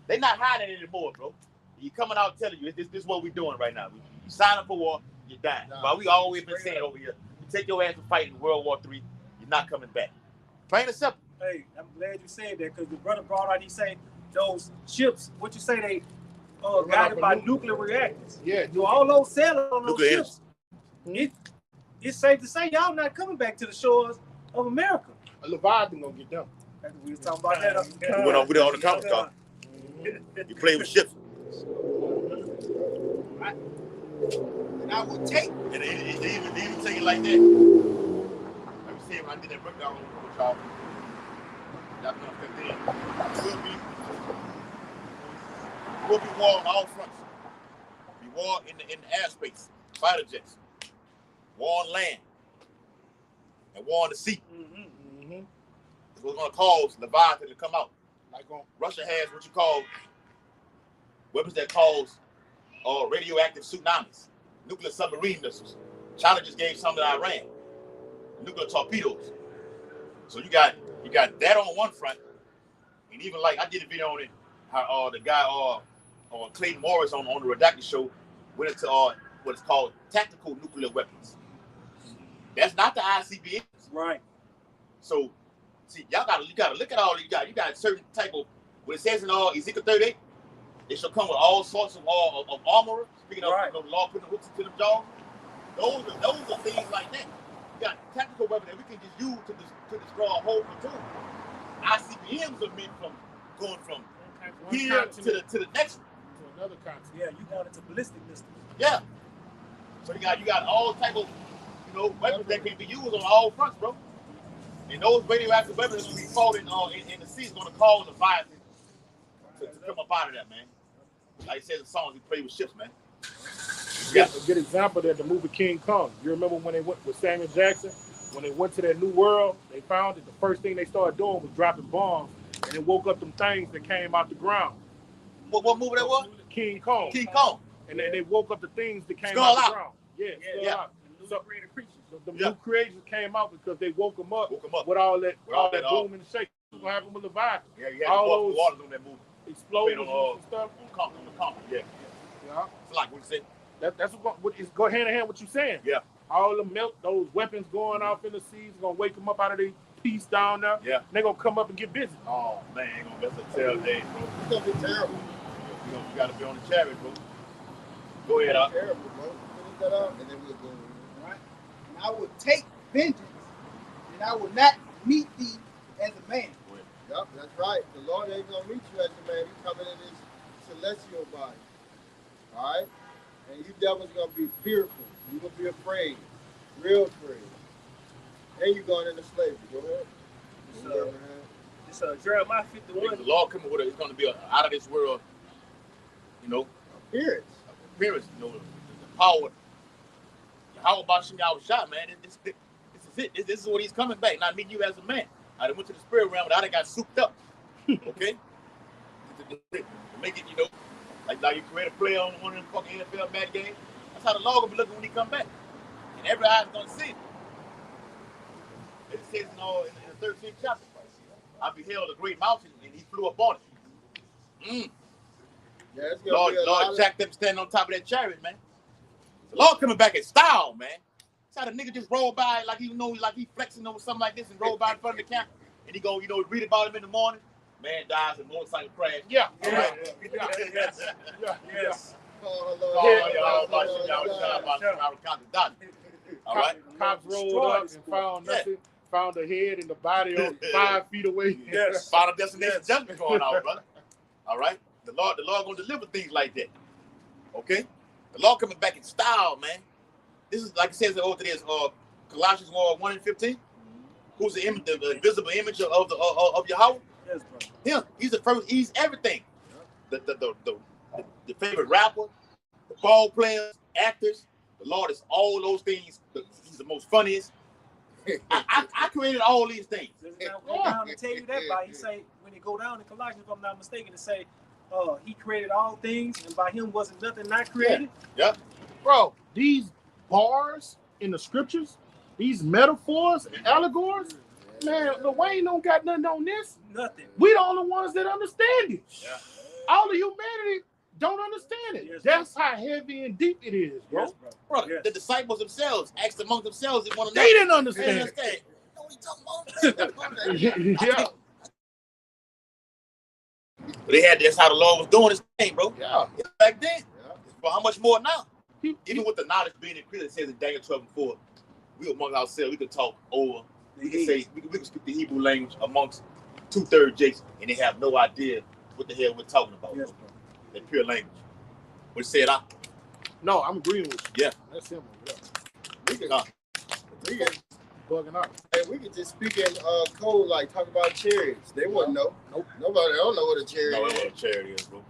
They're not hiding it anymore, bro. He coming out telling you this is what we're doing right now. You sign up for war, you're dying. But we always been saying over here, you take your ass to fight in World War III, you're not coming back. Plain and simple. Hey, I'm glad you said that because the brother brought out, he say those ships, what you say they guided by nuclear reactors. Yeah. So all those sailors on those Nuclear ships, it's safe to say y'all not coming back to the shores of America. A Leviathan gonna get them. We was talking about that. We went on the conference call. You play with ships. And I will take. And they even tell you like that. Let me see when I did that breakdown with y'all. Y'all know 15. Will be war on all fronts. Be war in the airspace, fighter jets, war on land, and war on the sea. It's what's going to cause Leviathan to come out. Like Russia has what you call weapons that cause radioactive tsunamis, nuclear submarine missiles. China just gave some to Iran, nuclear torpedoes. So you got that on one front, and even like I did a video on it, how the guy Clayton Morris on the Redacted show went into what is called tactical nuclear weapons. That's not the ICBMs, right? So see, you gotta look at all you got. You got a certain type of what it says in Ezekiel 38. It shall come with all sorts of armor. Speaking of the law, putting the hooks into them jaws. Those are things like that. You got tactical weapons that we can just use to destroy a whole platoon. ICBMs are meant from going from here to the next one. To another continent. Yeah, you got into ballistic missiles. Yeah. So you got all type of weapons that can be used on all fronts, bro. And those radioactive weapons that we fought in the sea is going to cause the fire to come up out of that, man. Like it says in songs, we play with ships, man. Yeah, a good example that the movie King Kong. You remember when they went with Samuel Jackson? When they went to that new world, they found that the first thing they started doing was dropping bombs, and it woke up them things that came out the ground. What movie that was? King Kong. King Kong. And they woke up the things that came Skull out out. the ground. Yeah. Out. So the new creations came out because they woke them up with all that boom and shake. What's gonna happen with Leviathan? Yeah, you had all those waters on that movie. explosions and stuff. On the company, yeah. It's like what you said. That's what is go hand in hand with what you saying. Yeah. All the those weapons going off in the seas, gonna wake them up out of their peace down there. Yeah. They're gonna come up and get busy. Oh man, that's a terrible day, bro. It's gonna be terrible. You gotta be on the chariot, bro. Go ahead, Up. Terrible, bro. Finish that up, and then we'll go. Right? And I will take vengeance, and I will not meet thee as a man. Yep, that's right. The Lord ain't gonna meet you as a man. He's coming in his celestial body. All right? And you devils gonna be fearful. You're gonna be afraid. Real afraid. And you're going into slavery. Go ahead. It's Jeremiah 51. The Lord coming with it. It's gonna be out of this world, Appearance. The power. How about y'all shot, man? This is it. This is what he's coming back. Not meeting you as a man. I done went to the spirit realm, but I done got souped up. Okay? to make it, like you create a play on one of them fucking NFL bad games. That's how the Lord gonna be looking when he come back. And every eye's gonna see it. It says in the 13th chapter, I beheld a great mountain and he flew up on it. Yeah, it's gonna Lord Jack them standing on top of that chariot, man. The Lord coming back in style, man. That's how the nigga just roll by like he flexing over something like this and roll by in front of the camera. And he go, read about him in the morning. Man dies in a motorcycle crash. Yeah. Yes. All right. Cops rolled up and found nothing. Found a head and the body 5 feet away. Yes. Final destination judgment going out, brother. All right. The Lord gonna deliver things like that. Okay. The Lord coming back in style, man. This is like it says over there, Colossians 1:15. Who's the invisible image of Yahweh? Yes, bro. Him. He's the first. He's everything. The favorite rapper, the ball players, actors. The Lord is all those things. He's the most funniest. I created all these things. Does it not go down to tell you that? By he say when it go down in Colossians, if I'm not mistaken, to say, he created all things, and by him wasn't nothing not created. Yeah. Bro, these bars in the scriptures, these metaphors and allegories, man, the Wayne don't got nothing on this. Nothing. We the only ones that understand it. Yeah. All of humanity don't understand it. Yes, that's how heavy and deep it is, bro. Yes, bro. Brother, Yes. The disciples themselves asked among themselves if one of They didn't understand. No, we talking about. Yeah. That's how the Lord was doing his thing, bro. Yeah. Back then. Yeah. But how much more now? Even with the knowledge being increased, it says in Daniel 12:4, we among ourselves, we could talk over. We could say we could speak the Hebrew language amongst 2/3 Jason, and they have no idea what the hell we're talking about. Yes, bro. That pure language. What said I? No, I'm agreeing with you. Yeah. That's him. Yeah. We can bugging out. Hey, we could just speak in code, like talk about chariots. They wouldn't know. Nope. Nobody don't know what a chariot No, is. what a chariot is, bro.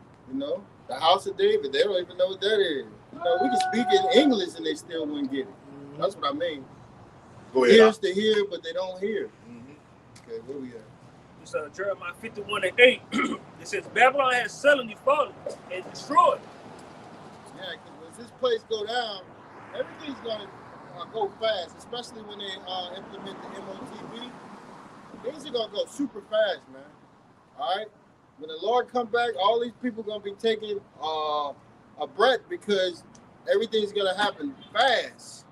The house of David, they don't even know what that is. We can speak in English and they still wouldn't get it. That's what I mean. Go ahead. Ears to hear, but they don't hear. Okay, where we at? It's Jeremiah 51:8. It says, Babylon has suddenly fallen and destroyed. Yeah, because when this place go down, everything's going to go fast, especially when they implement the MOTB. Things are going to go super fast, man. All right? When the Lord come back, all these people going to be taking a breath because everything's going to happen fast.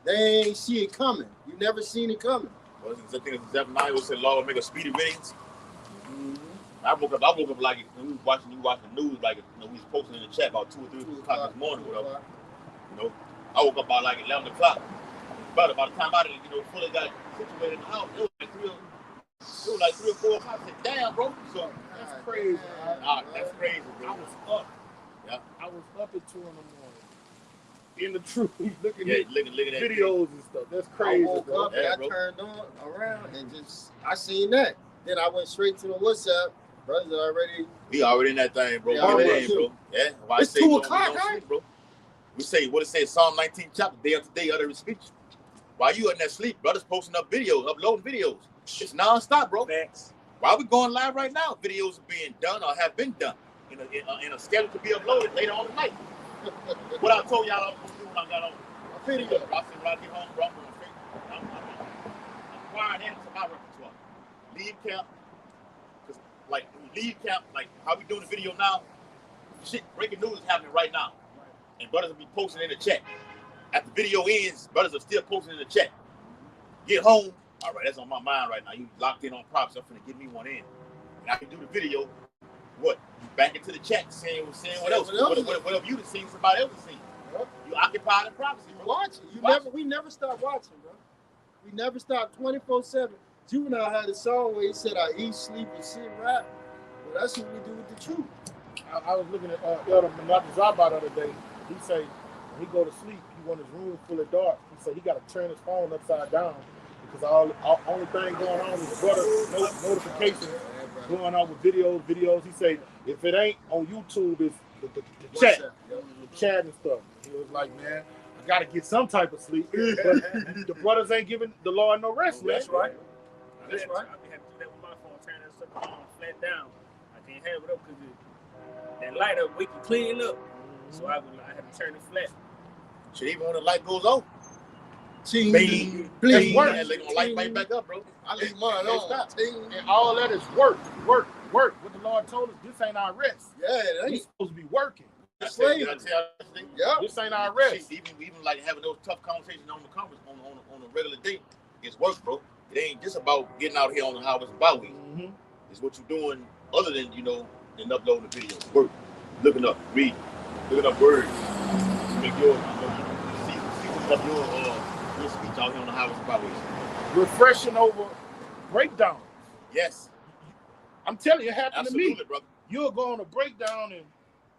They ain't see it coming. You never seen it coming. Well, I think it's Zephaniah who said, Lord, make a speedy vengeance. I woke up like when we was watching the news, like we was posting in the chat about 2 or 3 o'clock this morning, whatever. I woke up about like 11 o'clock. But by the time I fully got situated in the house, it was like 3 or 4 o'clock. I said, damn, bro. So that's crazy. That's crazy, bro. I was up. Yeah. I was up at 2 in the morning. In the truth, looking at videos and stuff. That's crazy. I woke up and I turned on around and I seen that. Then I went straight to the WhatsApp. Brothers already. We already in that thing, bro. Yeah, bro. Yeah. Why it's 2 o'clock, right? Bro. We say what it says, Psalm 19 chapter, day after day, utter his speech. While you in that sleep, brothers posting up videos, uploading videos. It's non-stop, bro. Facts. While we going live right now, videos are being done or have been done in a schedule to be uploaded later on tonight. What I told y'all I was going to do when I got on a video. I said when I get home, bro, I'm wired into my repertoire. Leave camp. Because like we leave camp, like how we doing the video now. Shit, breaking news is happening right now, and brothers will be posting in the chat. After the video ends, brothers are still posting in the chat. Get home. All right, that's on my mind right now. You locked in on props. I'm finna get me one in. And I can do the video. What? Back into the chat, saying what else? Whatever you seen, somebody else seen. You occupy the prophecy. Watching. We never stop watching, bro. We never stop 24/7. Juvenile had a song where he said, "I eat, sleep, and sit, rap." Well, that's what we do with the truth. I was looking at Elder Menachezaba the other day. He say when he go to sleep, he want his room full of dark. He said he got to turn his phone upside down because all only thing going on is brother notifications going on with videos. He say if it ain't on YouTube, it's the chat and stuff. He was like, man, I got to get some type of sleep. But the brothers ain't giving the Lord no rest, man. That's right. That's right. I be having to do that with my phone, turn that stuff on flat down. I can't have it up because that light up, we can clean up. So I have to turn it flat. Shit, even when the light goes off. Please. They're gonna light right back up, bro. I leave mine on. And all that is work. What the Lord told us, this ain't our rest. Yeah, We supposed to be working. This ain't our rest. Shit, even like having those tough conversations on the conference on a regular day, it's work, bro. It ain't just about getting out here on the highways and byways. It's what you're doing other than than uploading the videos. Work, looking up, reading, looking up words, make your see up your speech out here on the highways and byways. Refreshing over breakdowns. Yes. I'm telling you, it happened Absolutely, to me. brother. You'll go on a breakdown and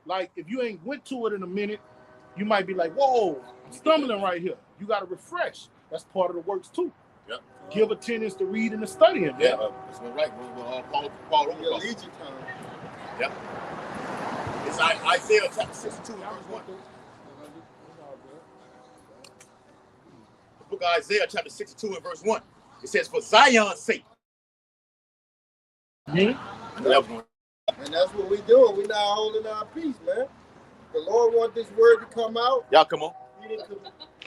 like if you ain't went to it in a minute, you might be like, whoa, I'm stumbling right here. You got to refresh. That's part of the works too. Yep. Give attendance to reading and studying. Yeah, that's right. Paul Your legion time. Yep. It's Isaiah chapter 62 verse 1. The book of Isaiah chapter 62 and verse 1. It says, for Zion's sake. And that's what we doing. We're not holding our peace, man. The Lord wants this word to come out. Y'all come on.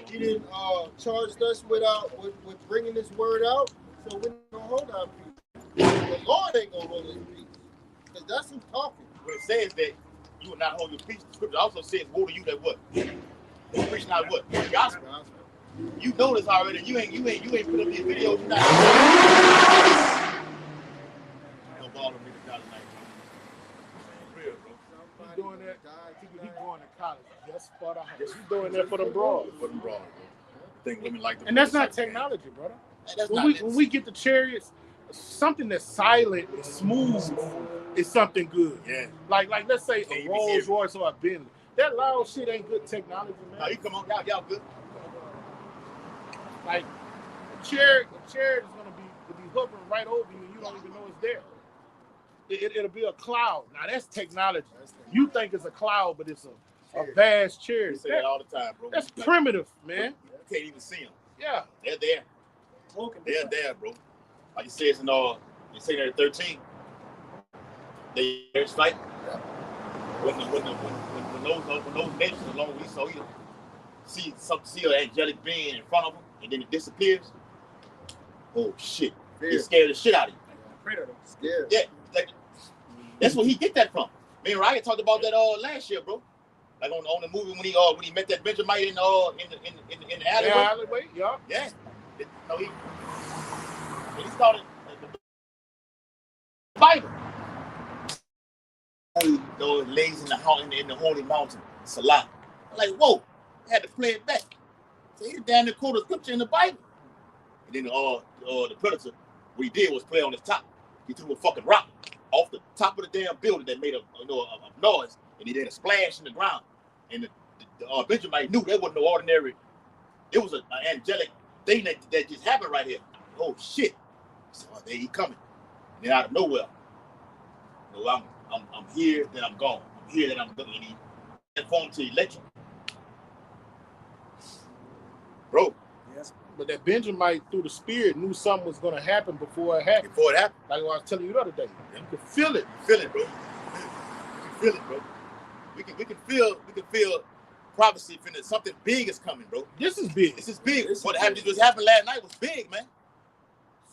He didn't charge us with bringing this word out, so we're not going to hold our peace. The Lord ain't going to hold his peace, because that's who's talking. When it says that you will not hold your peace, the scripture also says, woe to you that what? You preach not what? The gospel. You know this already. You ain't put up these videos. You're not. He's doing that. He's going to college just for the house. He's doing that for the broad. For the broad. Think women like them. And that's not technology, brother. When we get the chariots, something that's silent and smooth is something good. Yeah. Like let's say a Rolls Royce or a Bentley. That loud shit ain't good technology, man. No, you come on, y'all good. Like a chariot is gonna be hovering right over you, and you don't even know it's there. It'll be a cloud. Now that's technology. You think it's a cloud, but it's a vast chariot. You say that all the time, bro. That's primitive, man. You can't even see them. Yeah, they're there. They're there, bro. Like it says in you say that at 13. They strike. When those nations along we saw you see an angelic being in front of them and then it disappears. Oh shit! It scared the shit out of you. Predator. Scared. Yeah, like, that's where he get that from. Me and Ryan talked about that last year, bro. Like on the movie when he met that Benjamite in the alleyway. Yeah, alleyway. Yeah. Yeah. He started the Bible. Those lays in the holy mountain, Salah. I'm like, whoa, I had to play it back. So he down there quote a scripture in the Bible. And then the predator, what he did was play on his top. He threw a fucking rock off the top of the damn building that made a noise, and he did a splash in the ground. And the Benjamin knew that wasn't no ordinary. It was an angelic thing that just happened right here. Oh shit! So there he coming. And then out of nowhere, I'm here, then I'm gone. I'm here, then I'm gone. And he transformed to electric. Bro. Yes. But that Benjamite through the spirit knew something was going to happen before it happened. Before it happened. Like what I was telling you the other day. Yeah. You can feel it. Feel it, bro. You feel it, bro. We can feel prophecy. Something big is coming, bro. This is big. This is big. What happened last night was big, man.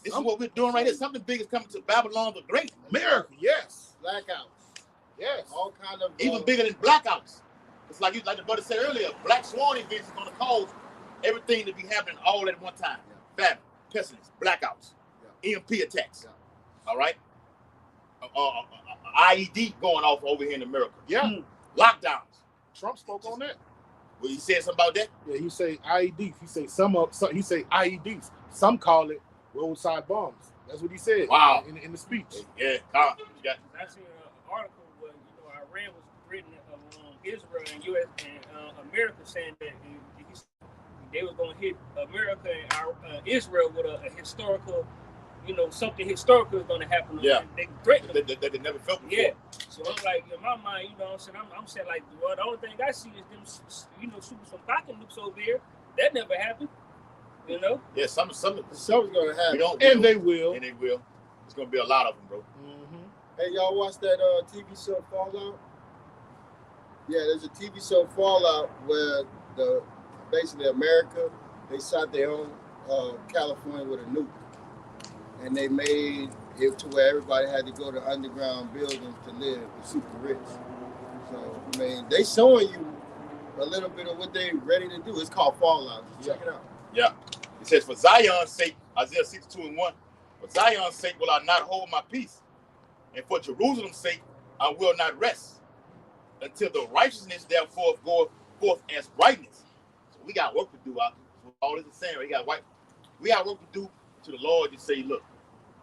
This is what we're doing right here. Something big is coming to Babylon the Great. America, yes. Blackouts. Yes. All kind of Even bigger than blackouts. It's like the brother said earlier, Black Swan events is going to cause everything to be happening all at one time. Famine, pestilence, blackouts, EMP attacks. All right? IED going off over here in America. Yeah. Lockdowns. Trump spoke on that. Well, he said something about that? Yeah, he say IEDs. He say he say IEDs. Some call it roadside bombs. That's what he said. Wow. In the speech. Yeah. I seen an article where Iran was threatening Israel and U.S. and America, saying that they were going to hit America and Israel with a historical, something historical is going to happen. Yeah. They threatened them. They never felt before. Yeah. So I'm like, in my mind, I'm saying like, well, the only thing I see is them, shooting some pocket nukes over here. That never happened. Yeah, something's gonna happen. And they will. And they will. There's gonna be a lot of them, bro. Mm-hmm. Hey, y'all watch that TV show Fallout? Yeah, there's a TV show Fallout where basically America, they shot their own California with a nuke. And they made it to where everybody had to go to underground buildings to live, the super rich. So, I mean, they showing you a little bit of what they ready to do. It's called Fallout. Check it out. Yeah. It says, for Zion's sake, Isaiah 62:1, for Zion's sake will I not hold my peace, and for Jerusalem's sake I will not rest, until the righteousness therefore goeth forth as brightness. So we got work to do out there. All this is saying, we got work to do to the Lord to say, look,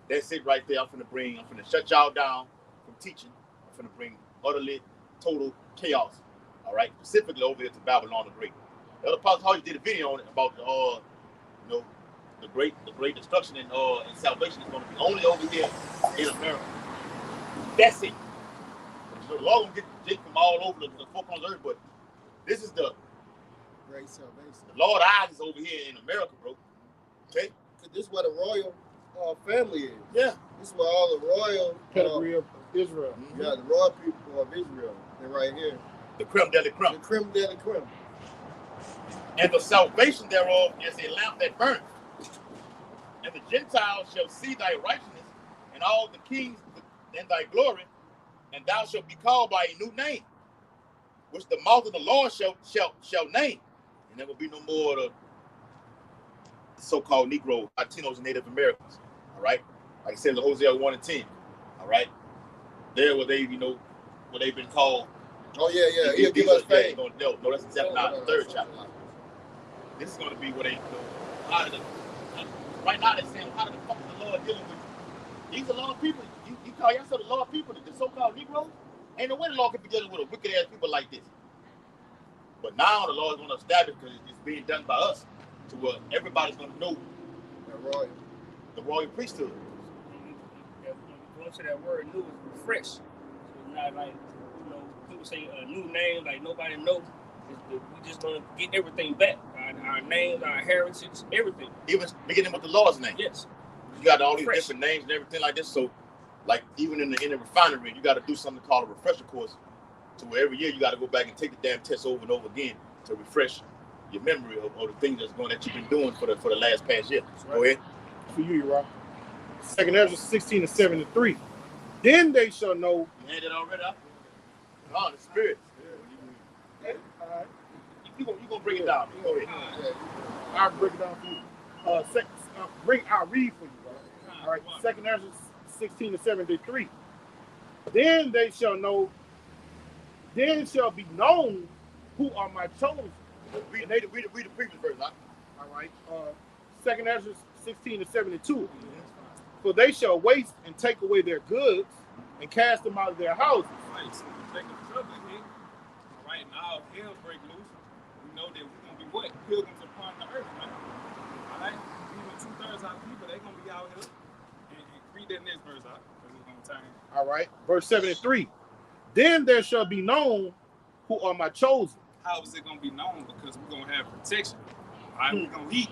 that's it right there. I'm finna shut y'all down from teaching. I'm finna bring utterly total chaos. All right, specifically over here to Babylon the Great. The other Apostle Paul did a video on it about the great destruction and salvation is going to be only over here in America. That's it. So the Lord will get Jake from all over the four corners of earth, but this is the great salvation. The Lord's eyes is over here in America, bro. Okay? This is where the royal family is. Yeah. This is where all the royal pedigree of Israel. Mm-hmm. Yeah, the royal people of Israel. They're right here. The creme de la creme. The creme de la creme. And the salvation thereof is a lamp that burns. And the Gentiles shall see thy righteousness, and all the kings in thy glory, and thou shalt be called by a new name, which the mouth of the Lord shall name. And there will be no more of the so-called Negro, Latinos, and Native Americans. All right? Like I said, the Hosea 1 and 10. All right? There where they, where they've been called. Oh, yeah. He'll give us faith. No, that's exactly not the third chapter. This is going to be where they right now they're saying, how the fuck is the Lord dealing with you? These are Lord people. You call yourself the Lord people, the so-called Negroes? Ain't no way the Lord can be dealing with a wicked-ass people like this. But now the Lord is going to establish, because it's being done by us, to where everybody's going to know the royal priesthood. Going to that word new is refresh. So it's not like, people say a new name, like nobody knows. We just gonna get everything back. Our names, our heritage, everything. Even beginning with the Lord's name. Yes. You got all these different names and everything like this. So, like even in the refinery, you got to do something called a refresher course. To where every year you got to go back and take the damn test over and over again to refresh your memory of the things that you've been doing for the last past year. Right. Go ahead. For you, Rob. 2nd Ezra 16:7-3. Then they shall know. You had it already up? Oh, the Spirit. All right. You gonna break it down. Go ahead. I'll break it down for you. I'll read for you. All right. 2nd Ezra 16:7-3. Then they shall know. Then shall be known who are my chosen. Read the previous verse, huh? All right. 2nd Ezra 16:7-2. For they shall waste and take away their goods and cast them out of their houses. Right, so we take the trouble here. All right, now hell break loose. We know that we're gonna be what? Pilgrims upon the earth, man. All right, even 2/3 of our people, they're gonna be out here. And read that next verse out, because it's gonna time. All right, verse 7-3. Then there shall be known who are my chosen. How is it gonna be known? Because we're gonna have protection. All right, we're gonna eat.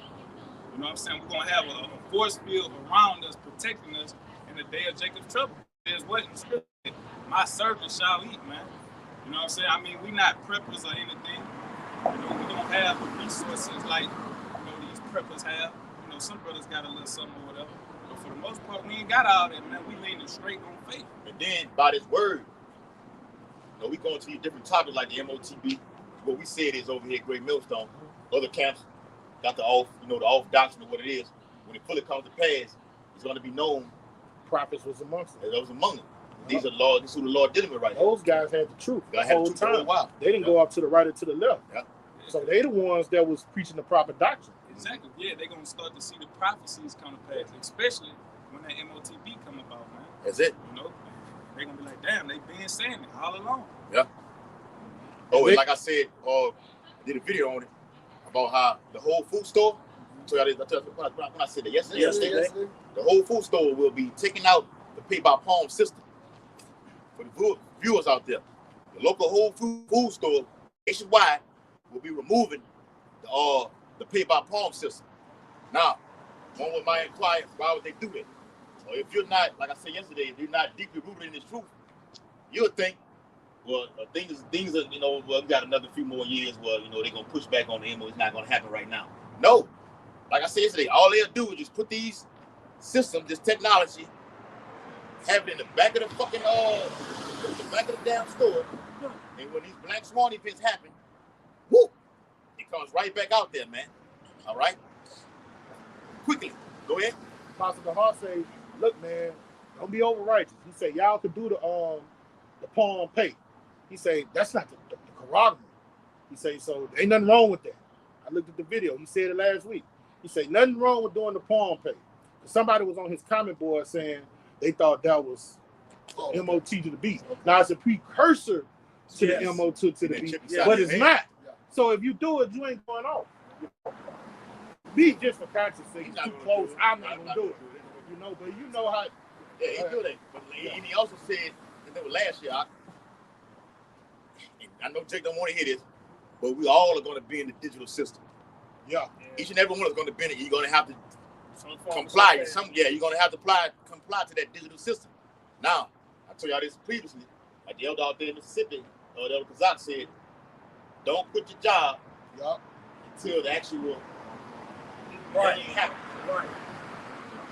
You know what I'm saying? We're gonna have a force field around us, protecting us in the day of Jacob's trouble. There's what in the scripture, my servant shall eat, man. You know what I'm saying? I mean, we're not preppers or anything. We don't have the resources like these preppers have. Some brothers got a little something or whatever. But for the most part, we ain't got all that, man. We leaning straight on faith. And then by this word, you know, we going to these different topics like the MOTB. What we said is over here at Great Millstone. Other camps got the off, you know, the off doctrine of what it is. When it fully comes to pass, it's going to be known. Prophets was amongst them. That was among them. These are Lord. This is who the Lord dealing with right now. Those guys had the truth the whole time. Wow. They didn't go up to the right or to the left. Yeah. So they the ones that was preaching the proper doctrine. Exactly. Yeah, they're gonna start to see the prophecies come to pass, especially when that MOTB come about, man. That's it. You know, they're gonna be like, damn, they been saying it all along. Yeah. Oh, and like I said, I did a video on it about how the whole food store. So when I said that yesterday, the whole food store will be taking out the pay by palm system. For the viewers out there, the local whole food store nationwide will be removing the pay by palm system. Now, one with my inquiry, why would they do that? Or if you're not, like I said yesterday, if you're not deeply rooted in this truth, you'll think, well, things are, you know, well, we got another few more years. Well, you know, they're gonna push back on the MO. It's not gonna happen right now. No, like I said yesterday, all they'll do is just put these systems, this technology, have it in the back of the fucking the back of the damn store, and when these black swan events happen, whoop, it comes right back out there, man. All right, quickly, go ahead. Pastor Hart say, "Look, man, don't be over righteous." He said, "Y'all could do the palm pay." He say, "That's not the Quran." He say, "So ain't nothing wrong with that." I looked at the video. He said it last week. He said, "Nothing wrong with doing the palm pay." Somebody was on his comment board saying they thought that was MOT to the beast. Now it's a precursor to the MOT to the beast, but it's not. So if you do it, you ain't going off. Be just for conscience sake. It's too close. I'm not gonna do it. You know, but you know how. Yeah, he do that. But and he also said that was last year. I know Jake don't want to hear this, but we all are going to be in the digital system. Yeah. Each and every one is going to be in it. You're going to have to comply. You're going to have to comply to that digital system. Now, I told y'all this previously. Like the elder out there in Mississippi, the elder Kazak said, don't quit your job until the actual thing happens. Right.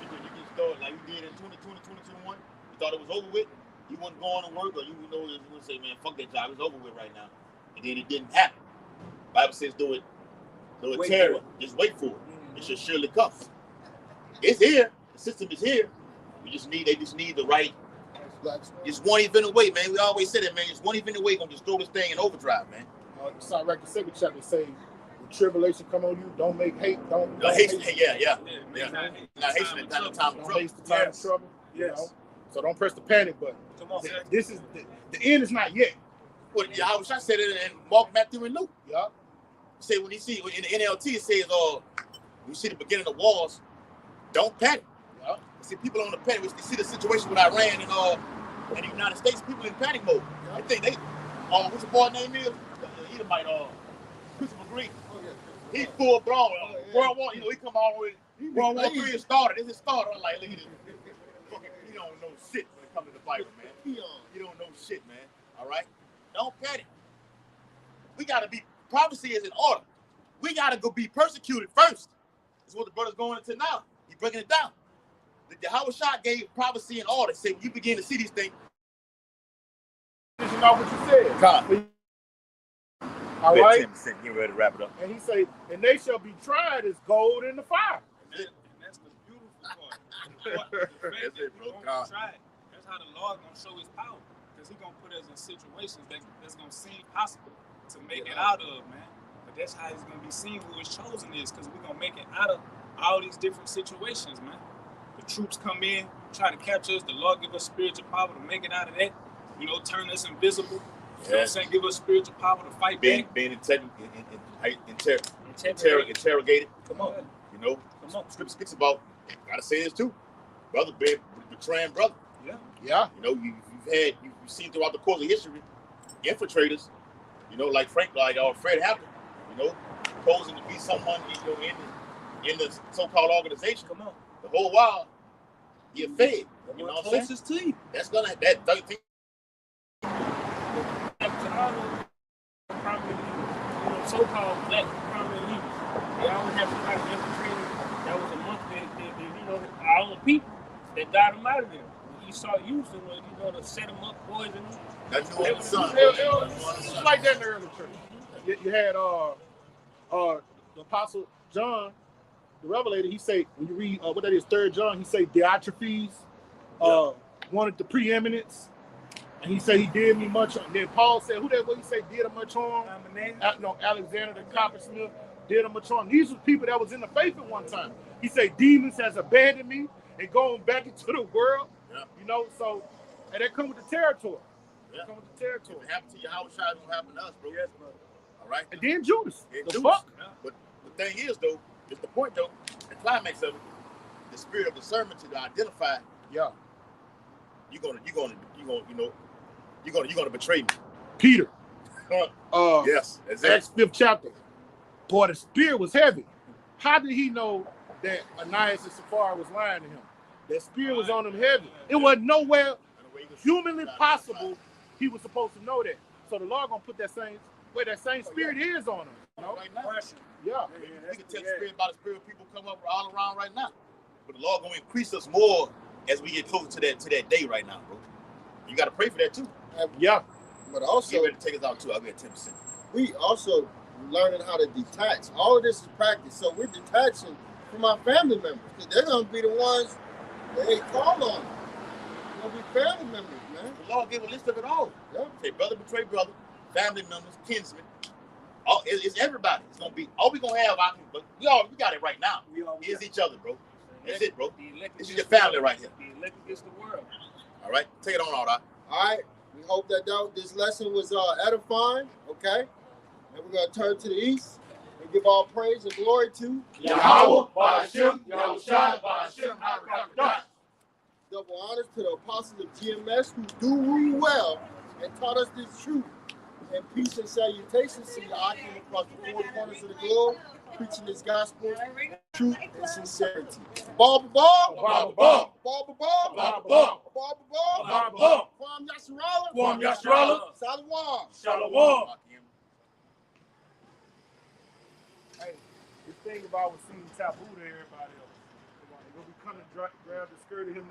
You can start like you did in 2020, 2021. You thought it was over with. You wasn't going to work, or you know, you would say, man, fuck that job. It's over with right now. And then it didn't happen. The Bible says, do it terror. Just wait for it. It should surely come. It's here. The system is here. They just need the right. Just one event away, man. We always say that, man. Just one event away, gonna just throw this thing in overdrive, man. Psalm 2 chapter say, when tribulation come on you, don't make hate. Don't hasten. Yeah. Not hasten at the time of trouble. Don't haste the time of trouble. Yes. You know? So don't press the panic button. Come on, this is the end is not yet. Well, I said it in Mark, Matthew, and Luke. Yeah. Say when you see in the NLT, it says, you see the beginning of wars, don't panic. Yeah. You see people on the panic. We see the situation with Iran and the United States. People in panic mode. Yeah. I think they, what's the boy name is? He might Christopher Green. Oh, yeah. He's full blown. World War, you know, he come on with World War III started. This is started. I'm like, look at this. He don't know shit when it comes to the Bible, man. He don't know shit, man. All right? Don't panic. We got to be, prophecy is in order. We got to go be persecuted first. That's what the brother's going into now. He's breaking it down. The Howard Shah gave prophecy in order. Say, when you begin to see these things. This is not what you said. God. All right? 10%. Get ready to wrap it up. And he say, and they shall be tried as gold in the fire. And that's the beautiful part. That's it, bro. God. That's how the Lord gonna show his power. Because he's gonna put us in situations that's gonna seem possible to make it out of, man. But that's how he's gonna be seen who his chosen is, because we're gonna make it out of all these different situations, man. The troops come in, try to capture us, the Lord give us spiritual power to make it out of that, you know, turn us invisible. You know what I'm saying? Give us spiritual power to fight back. Being interrogated. Come on. You know, Scripture speaks about, gotta say this too, brother betraying brother. Yeah. You know, you've seen throughout the course of history, infiltrators, you know, like Fred Hampton, you know, posing to be someone, you know, in the so-called organization. Come on. The whole while, you're fed. You know what I'm saying? To you. That's gonna, that 13. So-called black prominent leaders. They always have somebody infiltrated that was amongst you know, our own people. got him out of there. Esau used him, to set him up, poison him. That's the son. It's like that in the early church. You had the Apostle John, the Revelator. He say when you read what that is, 3 John, he say Diotrephes wanted the preeminence, and he said he did me much. And then Paul said, who that was? He said did him much harm. Alexander the coppersmith did him much harm. These were people that was in the faith at one time. He said demons has abandoned me and going back into the world. Yeah. So and that come with the territory. Yeah. Come with the territory. If it happened to you, how it's gonna happen to us, bro? Yes, bro. All right. And then Judas. The fuck. Yeah. But the thing is, though, it's the point, though, the climax of it, the spirit of discernment to identify. Yeah. You're gonna betray me. Peter. Yes. Acts 5th chapter. Boy, the spirit was heavy. How did he know that Ananias and Sapphira was lying to him? That spirit was on him heavy. It wasn't nowhere humanly possible he was supposed to know that. So the Lord gonna put that same spirit is on him. Right now. Yeah. We can tell the spirit about the spirit people come up all around right now. But the Lord gonna increase us more as we get closer to that day right now, bro. You gotta pray for that too. Yeah. But also get ready to take us out too. I'll get 10%. We also learning how to detach. All of this is practice. So we're detaching from our family members because they're gonna be the ones that they call on. They're gonna be family members, man. The Lord gave a list of it all. Yeah. Say brother betray brother, family members, kinsmen. It's everybody. It's gonna be all we gonna have out here. But we got it right now. It's each other, bro. That's it, bro. This is your family right here. The elect against the world. All right, take it on, all right. All right. We hope that this lesson was edifying. Okay. And we're gonna turn to the east and give all praise and glory to Yahweh, Ba'ashem, Yahushua, Ba'ashem, HaRakah. Double honors to the apostles of GMS who do rule well and taught us this truth. And peace and salutations to the Akim across the 4 corners of the globe, preaching this gospel, truth and sincerity. Ball, ball, Ball, ball, ball, ball, ball, ball, ball, ball, ball. Kwam Yasharala, Kwam Yasharala. Shalom. Shalom. Hey, the thing about seeing taboo to everybody else. They're gonna be coming grab the skirt of him.